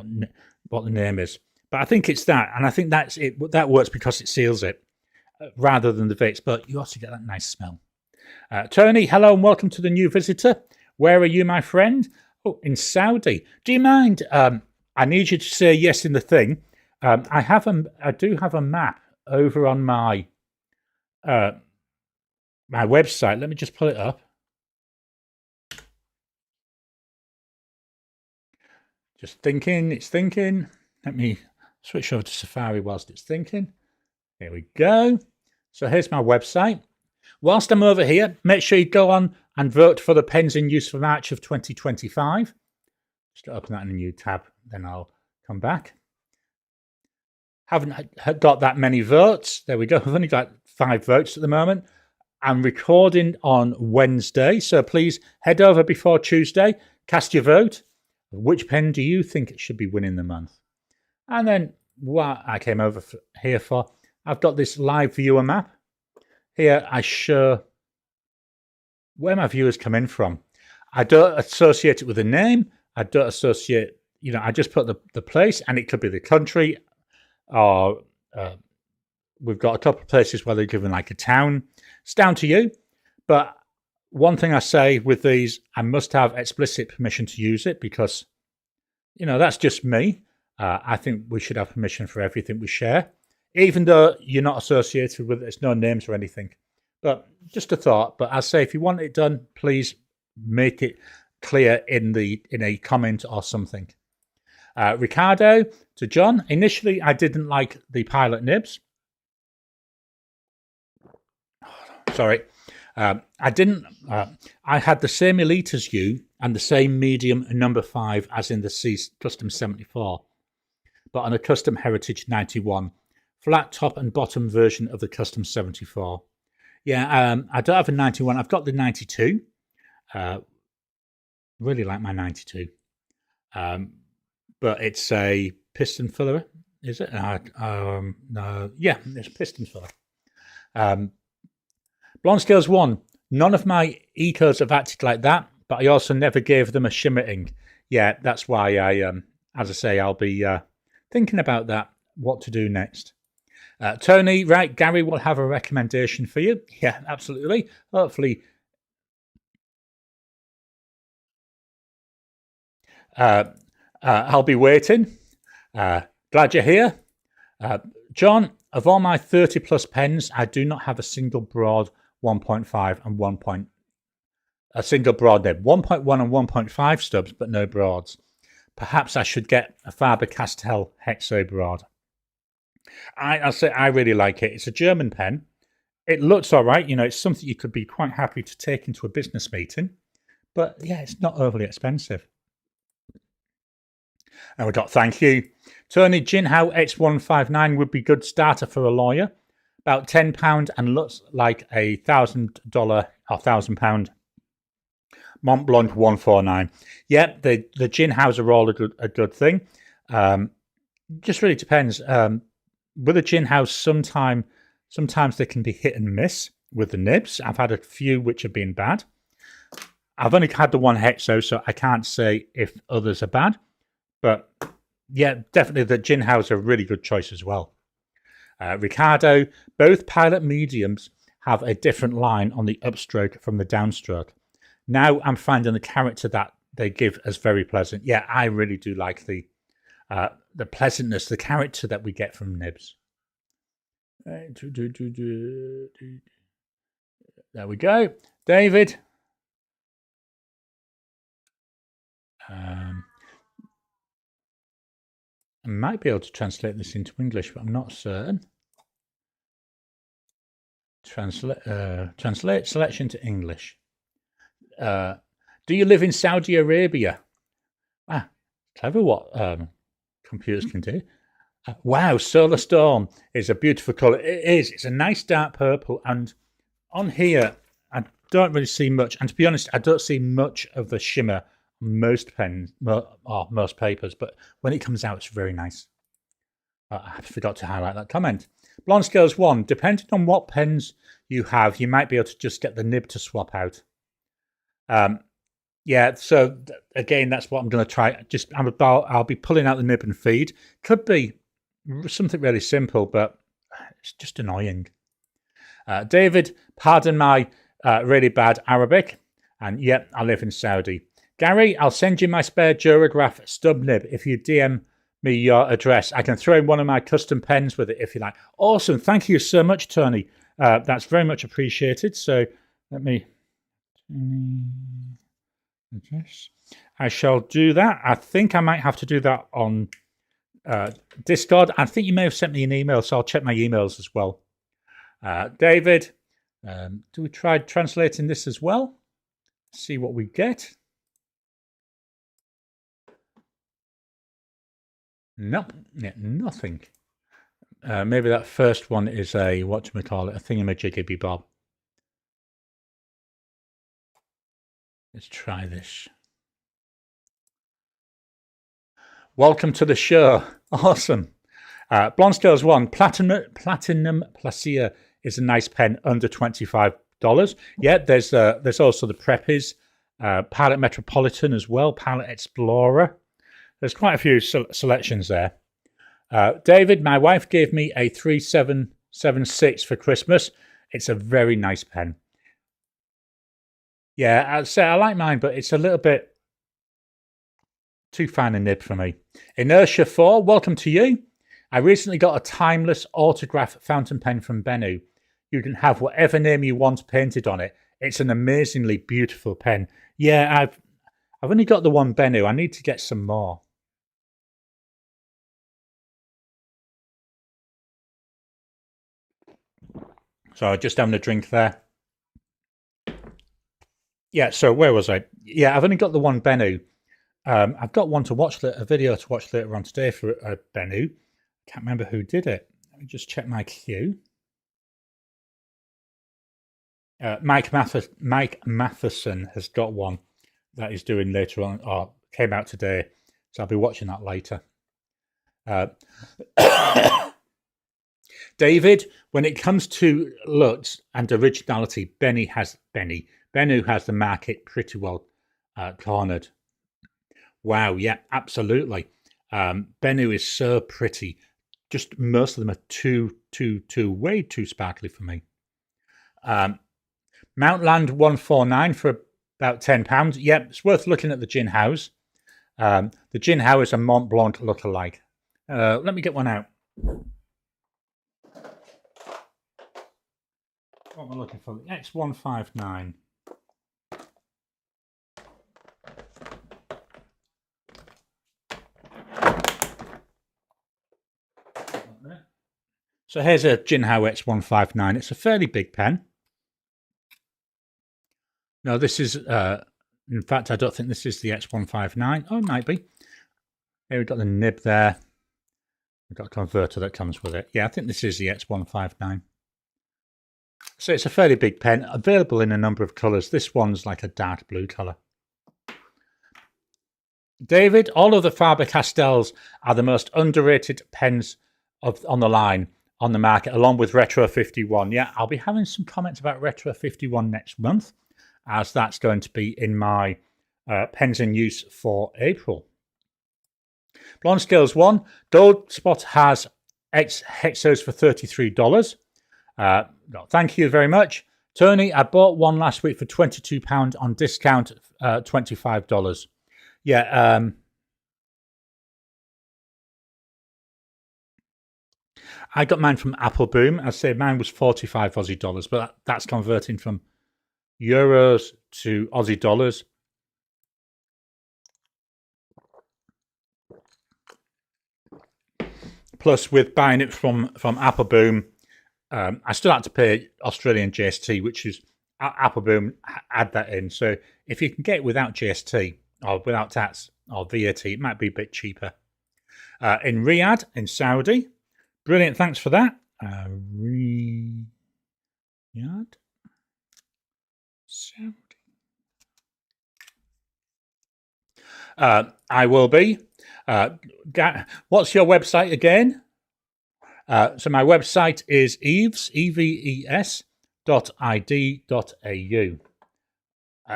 what the name is, but I think it's that, and I think that's it. That works because it seals it rather than the Vicks. But you also get that nice smell. Tony, hello and welcome to the new visitor. Where are you, my friend? Oh, in Saudi. Do you mind? I need you to say yes in the thing. I do have a map over on my my website. Let me just pull it up. Just thinking. It's thinking. Let me switch over to Safari whilst it's thinking. Here we go. So here's my website. Whilst I'm over here, make sure you go on and vote for the pens in use for March of 2025. Just open that in a new tab, then I'll come back. Haven't got that many votes. There we go. I've only got 5 votes at the moment. I'm recording on Wednesday, so please head over before Tuesday, cast your vote. Which pen do you think it should be winning the month? And then what I came over here for, I've got this live viewer map. Here I show where my viewers come in from. I don't associate it with a name. I don't associate, I just put the place, and it could be the country, or we've got a couple of places where they're given like a town. It's down to you. But one thing I say with these, I must have explicit permission to use it because, that's just me. I think we should have permission for everything we share, even though you're not associated with it. It's no names or anything. But just a thought. But I say, if you want it done, please make it clear in a comment or something. Ricardo to John. Initially, I didn't like the pilot nibs. Sorry. I didn't. I had the same elite as you and the same medium number 5 as in the C Custom 74, but on a Custom Heritage 91, flat top and bottom version of the Custom 74. Yeah, I don't have a 91. I've got the 92. Really like my 92. But it's a piston filler, is it? No, yeah, it's a piston filler. Blonde Scales 1. None of my ecos have acted like that, but I also never gave them a shimmer ink. Yeah, that's why as I say, I'll be thinking about that, what to do next. Tony, right, Gary will have a recommendation for you. Yeah, absolutely. Hopefully. I'll be waiting. Glad you're here. John, of all my 30 plus pens, I do not have a single broad 1.5 and a single broad nib. 1.1 and 1.5 stubs, but no broads. Perhaps I should get a Faber-Castell Hexo broad. I'll say I really like it. It's a German pen. It looks all right. It's something you could be quite happy to take into a business meeting. But yeah, it's not overly expensive. And we got thank you. Tony Jinhao X159 would be good starter for a lawyer. About £10 and looks like a $1,000 or £1,000 Mont Blanc 149. Yeah, the Jinhaos are all a good thing. Just really depends. With a Jinhao, sometimes they can be hit and miss with the nibs. I've had a few which have been bad. I've only had the one Hexo, so I can't say if others are bad. But yeah, definitely the Jinhaos are a really good choice as well. Ricardo, both pilot mediums have a different line on the upstroke from the downstroke. Now I'm finding the character that they give as very pleasant. Yeah, I really do like the pleasantness, the character that we get from nibs. There we go. David. I might be able to translate this into English, but I'm not certain. Translate selection to English. Do you live in Saudi Arabia? Clever what computers can do. Wow, Solar Storm is a beautiful colour. It is. It's a nice dark purple, and On here, I don't really see much. And to be honest, I don't see much of the shimmer on most pens, or most papers. But when it comes out, it's very nice. I forgot to highlight that comment. Blonde Scales 1. Depending on what pens you have, you might be able to just get the nib to swap out. Yeah, so again, that's what I'm going to try. I'll be pulling out the nib and feed. Could be something really simple, but it's just annoying. David, pardon my really bad Arabic. And yep, I live in Saudi. Garry, I'll send you my spare Durograph stub nib if you DM me your address. I can throw in one of my custom pens with it if you like. Awesome. Thank you so much, Tony. That's very much appreciated. So let me... address. I shall do that. I think I might have to do that on Discord. I think you may have sent me an email, so I'll check my emails as well. David, do we try translating this as well? See what we get. Nope, yeah, nothing. Maybe that first one is a, whatchamacallit, a thingamajiggy bob. Let's try this. Welcome to the show. Awesome. Blonde Scales 1, Platinum Placia is a nice pen under $25. Yeah, there's also the Preppies, Pilot Metropolitan as well, Pilot Explorer. There's quite a few selections there. David, my wife gave me a 3776 for Christmas. It's a very nice pen. Yeah, I'd say I like mine, but it's a little bit too fine a nib for me. Inertia 4, welcome to you. I recently got a timeless autograph fountain pen from Bennu. You can have whatever name you want painted on it. It's an amazingly beautiful pen. Yeah, I've only got the one Bennu. I need to get some more. So just having a drink there. Yeah, so where was I? Yeah, I've only got the one Bennu. I've got one to watch, a video to watch later on today for Bennu. Can't remember who did it. Let me just check my queue. Mike Matheson has got one that he's doing later on, or came out today. So I'll be watching that later. David, when it comes to looks and originality, Bennu has the market pretty well cornered. Wow, yeah, absolutely. Bennu is so pretty. Just most of them are way too sparkly for me. Mountland 149 for about £10. Yep, it's worth looking at the Gin House. The Gin House is a Mont Blanc lookalike. Let me get one out. What am I looking for? The X159. So here's a Jinhao X159. It's a fairly big pen. No, this is, in fact, I don't think this is the X159. Oh, it might be. Here we've got the nib there. We've got a converter that comes with it. Yeah, I think this is the X159. So it's a fairly big pen, available in a number of colours. This one's like a dark blue colour. David, all of the Faber-Castells are the most underrated pens on the line, on the market, along with Retro 51. Yeah, I'll be having some comments about Retro 51 next month, as that's going to be in my pens in use for April. Blonde Scales 1, Gold Spot has X Hexos for $33. No, thank you very much. Tony, I bought one last week for £22 on discount, $25. Yeah, I got mine from Apple Boom. I say mine was 45 Aussie dollars, but that's converting from euros to Aussie dollars. Plus, with buying it from Apple Boom, I still had to pay Australian GST, which is Apple Boom add that in. So if you can get it without GST or without tax or VAT, it might be a bit cheaper. In Riyadh, in Saudi. Brilliant, thanks for that. Riyadh. I will be. What's your website again? So my website is eves, eves, .id.au.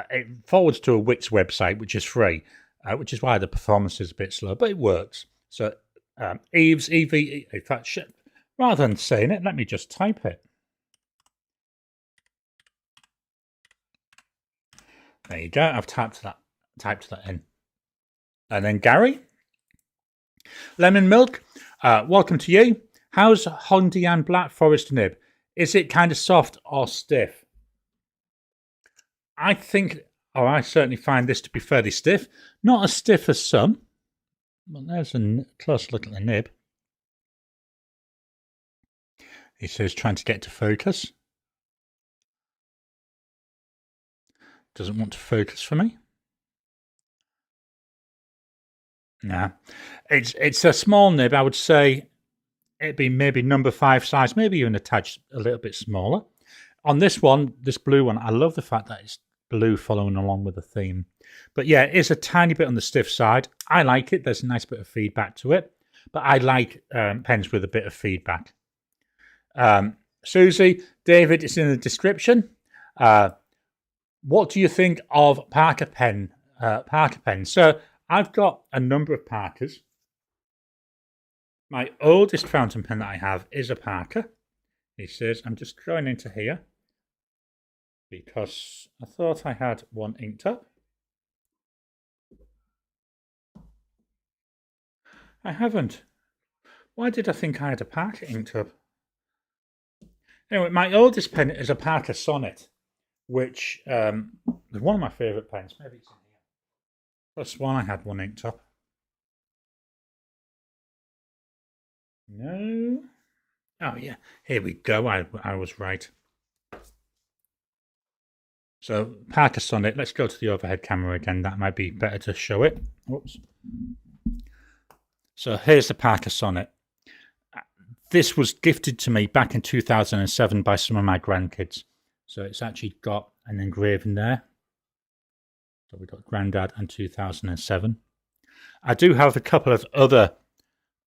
It forwards to a Wix website, which is free, which is why the performance is a bit slow, but it works. So Eves, E-V-E, in fact, rather than saying it, let me just type it. There you go. I've typed that in. And then Garry, lemon milk. Welcome to you. How's Hondian Black Forest nib? Is it kind of soft or stiff? I think, or I certainly find this to be fairly stiff. Not as stiff as some. But there's a close look at the nib. He says trying to get to focus. Doesn't want to focus for me. Nah. It's a small nib. I would say it'd be maybe number 5 size, maybe even attached a little bit smaller. On this one, this blue one, I love the fact that it's blue following along with the theme. But yeah, it is a tiny bit on the stiff side. I like it. There's a nice bit of feedback to it. But I like pens with a bit of feedback. Susie, David, it's in the description. What do you think of Parker pen? Parker pens. So I've got a number of Parkers. My oldest fountain pen that I have is a Parker. He says, I'm just going into here because I thought I had one inked up. I haven't. Why did I think I had a Parker inked up? Anyway, my oldest pen is a Parker Sonnet, which is one of my favourite pens. Maybe it's in here. Plus one, I had one inked up. No. Oh, yeah. Here we go. I was right. So, Parker Sonnet. Let's go to the overhead camera again. That might be better to show it. Oops. So, here's the Parker Sonnet. This was gifted to me back in 2007 by some of my grandkids. So, it's actually got an engraving there. So, we've got Grandad and 2007. I do have a couple of other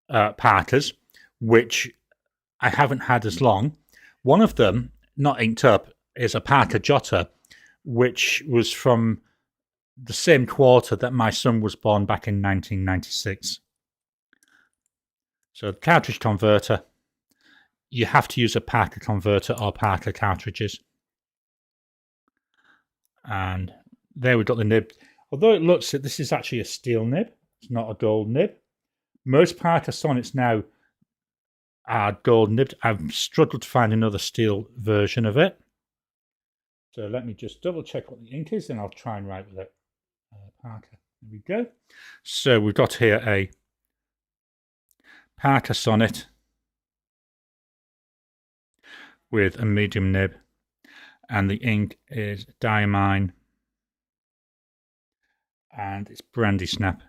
Parkers, which I haven't had as long. One of them, not inked up, is a Parker Jotter, which was from the same quarter that my son was born back in 1996. So the cartridge converter, you have to use a Parker converter or Parker cartridges. And there we've got the nib. Although it looks that this is actually a steel nib, it's not a gold nib. Most Parker Sonnets now are gold nibbed. I've struggled to find another steel version of it. So let me just double check what the ink is and I'll try and write with it. Parker, there we go. So we've got here a Parker Sonnet with a medium nib, and the ink is Diamine and it's Brandy Snap.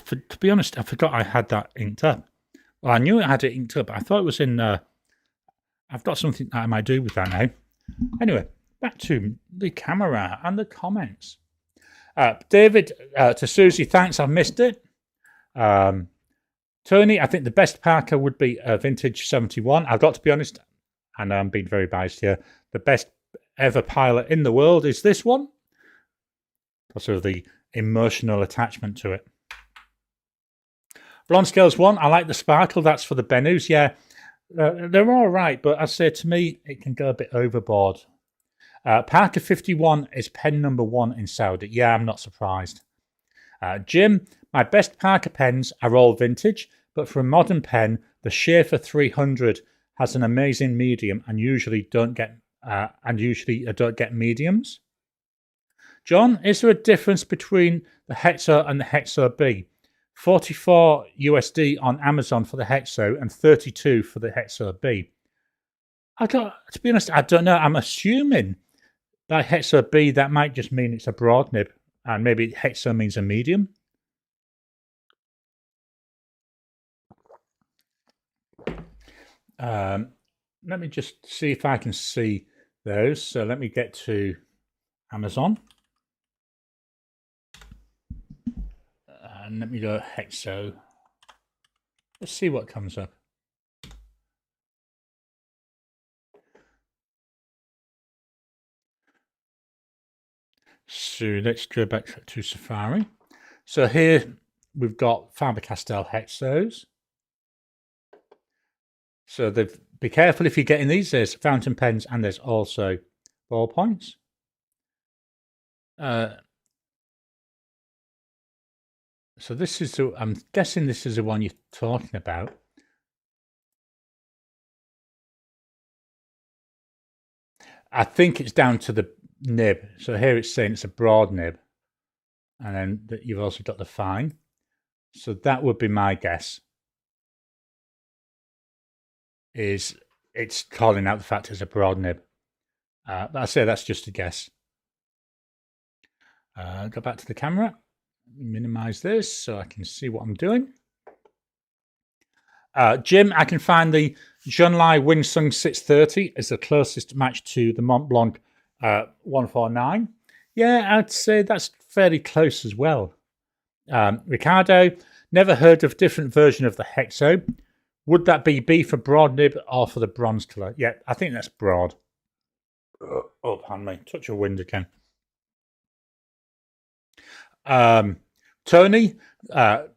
To be honest, I forgot I had that inked up. Well, I knew I had it inked up. I thought it was in... I've got something that I might do with that now. Anyway, back to the camera and the comments. David, to Susie, thanks. I've missed it. Tony, I think the best Parker would be a vintage 71. I've got to be honest, and I'm being very biased here, the best ever pilot in the world is this one. Because of the emotional attachment to it. Blonde Scales 1, I like the sparkle. That's for the Benus. Yeah, they're all right, but I say to me, it can go a bit overboard. Parker 51 is pen number 1 in Saudi. Yeah, I'm not surprised. Jim, my best Parker pens are all vintage, but for a modern pen, the Schaefer 300 has an amazing medium and usually don't get mediums. John, is there a difference between the Hexo and the Hexo B? 44 USD on Amazon for the Hexo and 32 for the Hexo B. To be honest, I don't know. I'm assuming that Hexo B, that might just mean it's a broad nib, and maybe Hexo means a medium. Let me just see if I can see those. So let me get to Amazon. And let me go Hexo. Let's see what comes up. So let's go back to Safari. So here we've got Faber-Castell Hexos. So be careful if you're getting these. There's fountain pens and there's also ballpoints. So this is I'm guessing this is the one you're talking about. I think it's down to the nib. So here it's saying it's a broad nib. And then you've also got the fine. So that would be my guess. Is it's calling out the fact it's a broad nib. But I say that's just a guess. Go back to the camera. Minimize this so I can see what I'm doing. Jim, I can find the Junlai Winsung 630 as the closest match to the Mont Blanc 149. Yeah, I'd say that's fairly close as well. Ricardo, never heard of different version of the Hexo. Would that be B for broad nib or for the bronze colour? Yeah, I think that's broad. Oh, pardon me. Touch a wind again. Tony, to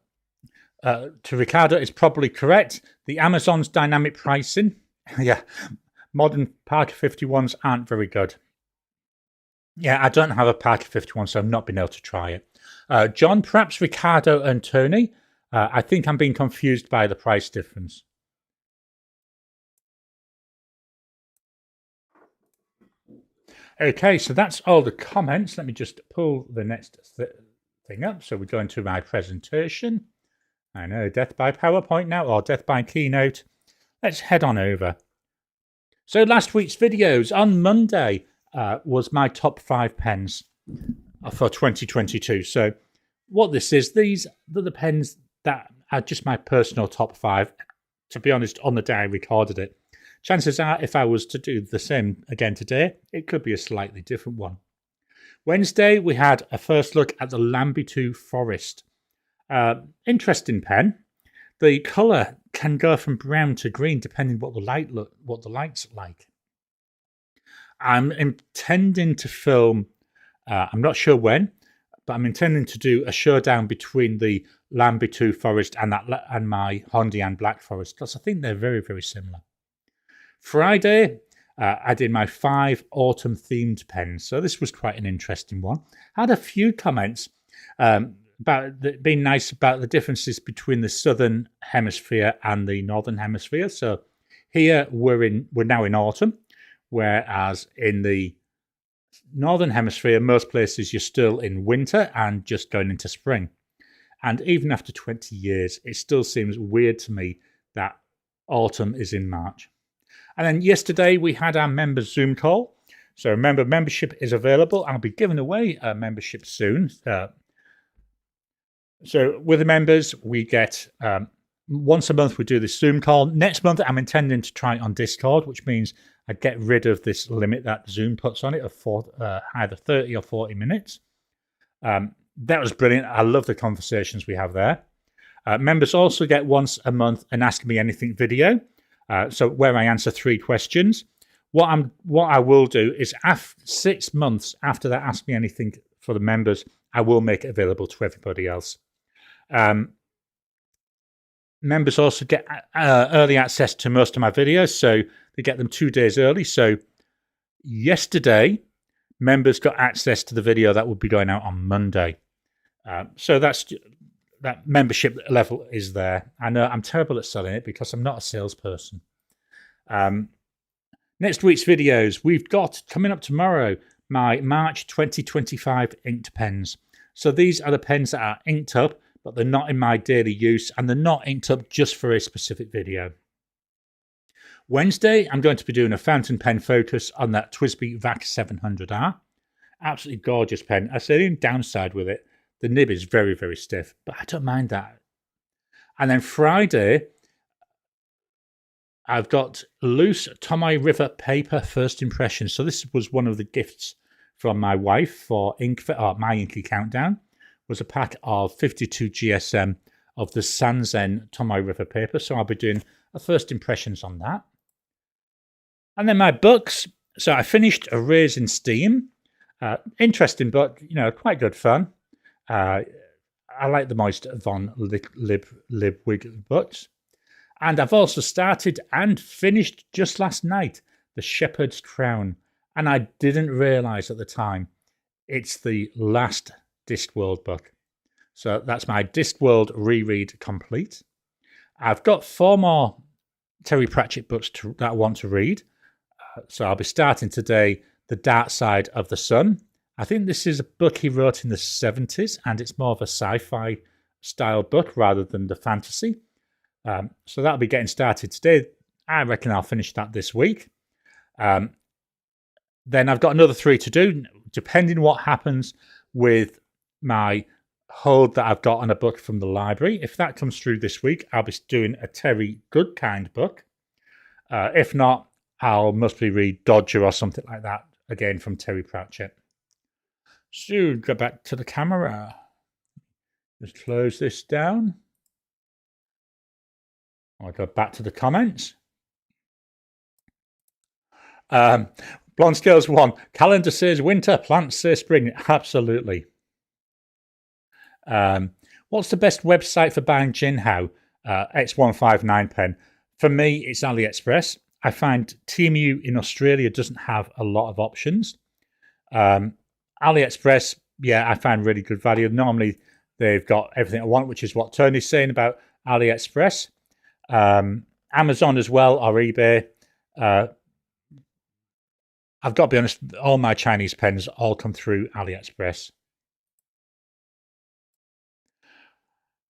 Ricardo, is probably correct. The Amazon's dynamic pricing. Yeah, modern Parker 51s aren't very good. Yeah, I don't have a Parker 51, so I've not been able to try it. John, perhaps Ricardo and Tony. I think I'm being confused by the price difference. Okay, so that's all the comments. Let me just pull the next thing up. So we go into my presentation. I know, death by PowerPoint now, or death by Keynote. Let's head on over. So last week's videos on Monday was my top 5 pens for 2022. So what this is, these are the pens that are just my personal top 5. To be honest, on the day I recorded it. Chances are, if I was to do the same again today, it could be a slightly different one. Wednesday, we had a first look at the Lambitu Forest. Interesting pen. The colour can go from brown to green depending what the light's like. I'm intending to film. I'm not sure when, but I'm intending to do a showdown between the Lambitu Forest and my Hondian Black Forest because I think they're very, very similar. Friday, I did my 5 autumn themed pens. So this was quite an interesting one. I had a few comments about being nice about the differences between the southern hemisphere and the northern hemisphere. So here we're now in autumn, whereas in the northern hemisphere, most places you're still in winter and just going into spring. And even after 20 years, it still seems weird to me that autumn is in March. And then yesterday we had our members Zoom call. So remember, membership is available. I'll be giving away a membership soon. So with the members, we get once a month we do this Zoom call. Next month, I'm intending to try it on Discord, which means I get rid of this limit that Zoom puts on it of either 30 or 40 minutes. That was brilliant. I love the conversations we have there. Members also get once a month an Ask Me Anything video. So where I answer 3 questions. What I will do is 6 months after that Ask Me Anything for the members, I will make it available to everybody else. Members also get early access to most of my videos, so they get them 2 days early. So yesterday, members got access to the video that will be going out on Monday. So that membership level is there. I know I'm terrible at selling it because I'm not a salesperson. Next week's videos, we've got coming up tomorrow my March 2025 inked pens. So these are the pens that are inked up, but they're not in my daily use and they're not inked up just for a specific video. Wednesday, I'm going to be doing a fountain pen focus on that TWSBI VAC 700R. Absolutely gorgeous pen. I say the only downside with it, the nib is very, very stiff, but I don't mind that. And then Friday, I've got loose Tomoe River paper first impression. So this was one of the gifts from my wife for my Inky Countdown was a pack of 52 GSM of the Sanzen Tomoe River paper. So I'll be doing a first impressions on that. And then my books. So I finished A Raise in Steam. Interesting book, quite good fun. I like the Moist von Libwig books. And I've also started and finished just last night The Shepherd's Crown. And I didn't realise at the time it's the last Discworld book. So that's my Discworld reread complete. I've got 4 more Terry Pratchett books that I want to read. So I'll be starting today The Dark Side of the Sun. I think this is a book he wrote in the 70s, and it's more of a sci-fi style book rather than the fantasy. So that'll be getting started today. I reckon I'll finish that this week. Then I've got another 3 to do, depending what happens with my hold that I've got on a book from the library. If that comes through this week, I'll be doing a Terry Goodkind book. If not, I'll mostly read Dodger or something like that, again from Terry Pratchett. So, go back to the camera. Just close this down. I'll go back to the comments. Blonde Scales 1. Calendar says winter, plants say spring. Absolutely. What's the best website for buying Jinhao? X159 For me, it's AliExpress. I find Temu in Australia doesn't have a lot of options. AliExpress, I find really good value. Normally, they've got everything I want, which is what Tony's saying about AliExpress. Amazon as well, or eBay. I've got to be honest, all my Chinese pens all come through AliExpress.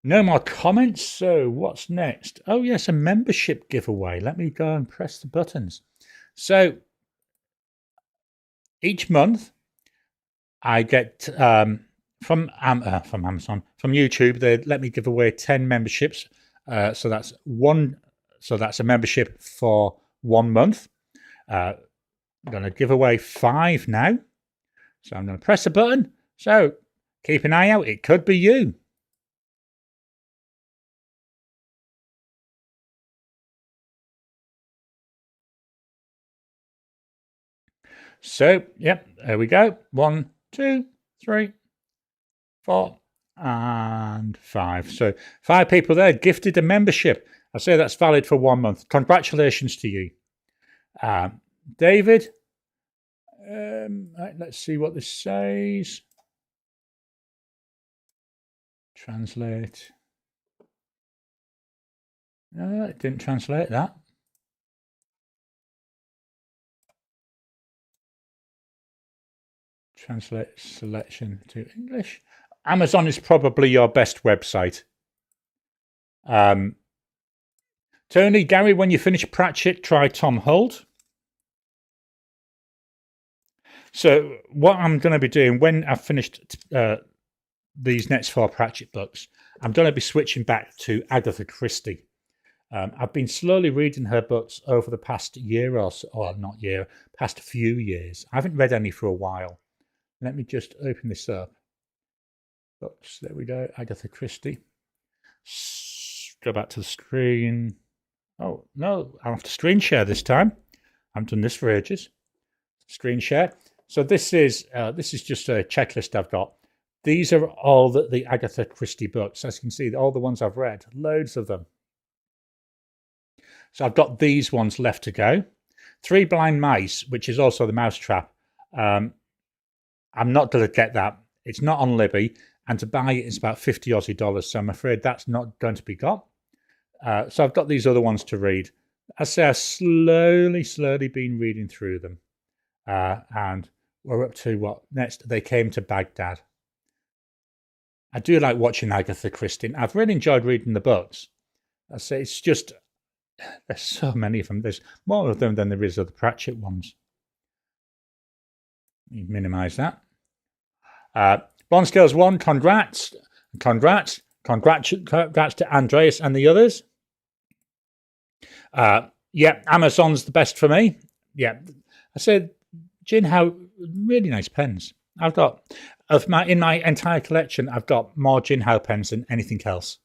No more comments. So what's next? Oh, yes, a membership giveaway. Let me go and press the buttons. So each month I get from Amazon, from YouTube, they let me give away 10 memberships. So that's a membership for 1 month. I'm going to give away 5 now. So I'm going to press a button. So keep an eye out. It could be you. So, yep, there we go. 1, 2, 3, 4, and 5. So 5 people there gifted a membership. I say that's valid for 1 month. Congratulations to you. David, right, let's see what this says. Translate. No, it didn't translate that. Translate selection to English. Amazon is probably your best website. Tony, Garry, when you finish Pratchett, try Tom Holt. So what I'm going to be doing when I've finished these next 4 Pratchett books, I'm going to be switching back to Agatha Christie. I've been slowly reading her books over the past year or so, or not year, past few years. I haven't read any for a while. Let me just open this up. Books, there we go, Agatha Christie. Go back to the screen. Oh, no, I'll have to screen share this time. I haven't done this for ages. Screen share. So this is just a checklist I've got. These are all the Agatha Christie books. As you can see, all the ones I've read, loads of them. So I've got these ones left to go. 3 Blind Mice, which is also the Mousetrap. I'm not going to get that. It's not on Libby, and to buy it is about 50 Aussie dollars. So I'm afraid that's not going to be got. So I've got these other ones to read. I say I've slowly been reading through them. And we're up to what next? They Came to Baghdad. I do like watching Agatha Christie. I've really enjoyed reading the books. I say it's just, there's so many of them. There's more of them than there is of the Pratchett ones. Minimize that. Blonde Scales 1, congrats to Andreas and the others. Yeah, Amazon's the best for me. Yeah, I said Jinhao, really nice pens. I've got in my entire collection, I've got more Jinhao pens than anything else.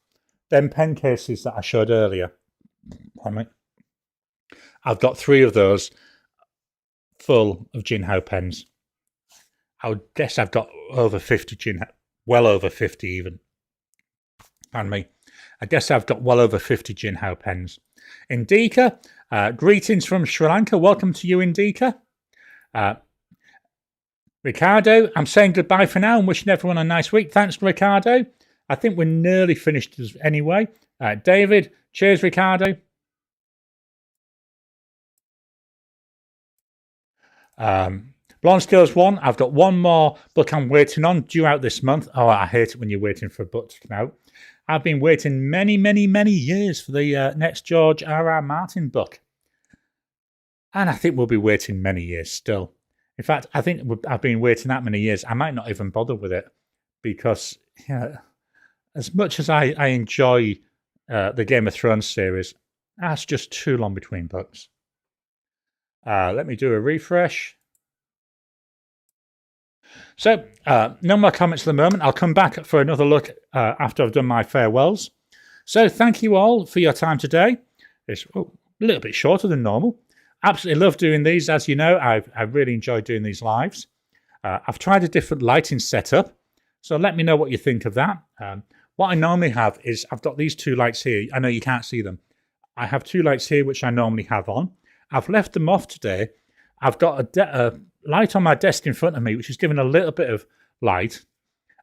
Them pen cases that I showed earlier, I've got 3 of those full of Jinhao pens. I would guess I've got over 50 Jinhao, well over 50 even. Pardon me. I guess I've got well over 50 Jinhao pens. Indika, greetings from Sri Lanka. Welcome to you, Indika. Ricardo, I'm saying goodbye for now and wishing everyone a nice week. Thanks, Ricardo. I think we're nearly finished anyway. David, cheers, Ricardo. Blonde Skills 1, I've got one more book I'm waiting on, due out this month. Oh, I hate it when you're waiting for a book to come out. I've been waiting many, many, many years for the next George R.R. Martin book. And I think we'll be waiting many years still. In fact, I think I've been waiting that many years, I might not even bother with it. Because, as much as I enjoy the Game of Thrones series, that's just too long between books. Let me do a refresh. So, no more comments at the moment. I'll come back for another look after I've done my farewells. So, thank you all for your time today. It's a little bit shorter than normal. Absolutely love doing these. As you know, I really enjoy doing these lives. I've tried a different lighting setup. So, let me know what you think of that. What I normally have is I've got these 2 lights here. I know you can't see them. I have 2 lights here, which I normally have on. I've left them off today. I've got a light on my desk in front of me, which is giving a little bit of light.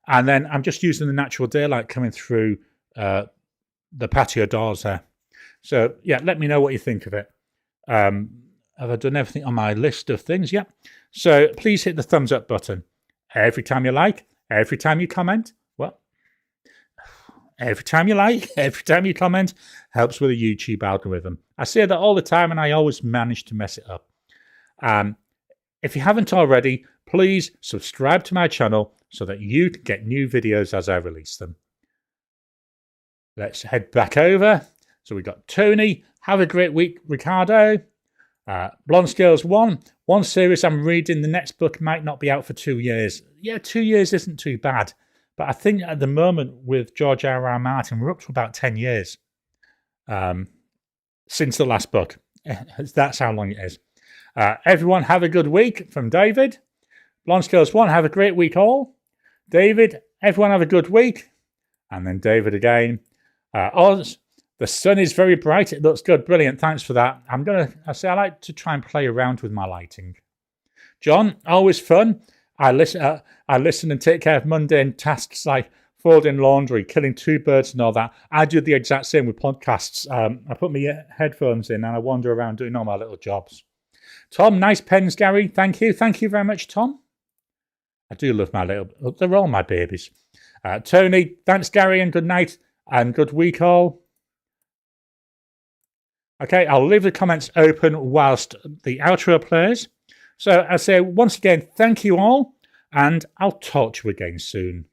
And then I'm just using the natural daylight coming through the patio doors there. So, yeah, let me know what you think of it. Have I done everything on my list of things? Yep. So please hit the thumbs up button. Every time you like, every time you comment. Well, every time you like, every time you comment, helps with the YouTube algorithm. I say that all the time and I always manage to mess it up. If you haven't already, please subscribe to my channel so that you can get new videos as I release them. Let's head back over. So we've got Tony. Have a great week, Ricardo. Blonde Scales 1. One series I'm reading. The next book might not be out for 2 years. Yeah, 2 years isn't too bad. But I think at the moment with George R.R. Martin, we're up to about 10 years since the last book. That's how long it is. Everyone have a good week from David. Blonde Scales 1, have a great week all. David, everyone have a good week. And then David again. Oz, the sun is very bright. It looks good. Brilliant. Thanks for that. I like to try and play around with my lighting. John, always fun. I listen and take care of mundane tasks like folding laundry, killing 2 birds and all that. I do the exact same with podcasts. I put my headphones in and I wander around doing all my little jobs. Tom, nice pens, Gary. Thank you. Thank you very much, Tom. I do love my little... They're all my babies. Tony, thanks, Gary, and good night and good week all. Okay, I'll leave the comments open whilst the outro plays. So I say once again, thank you all, and I'll talk to you again soon.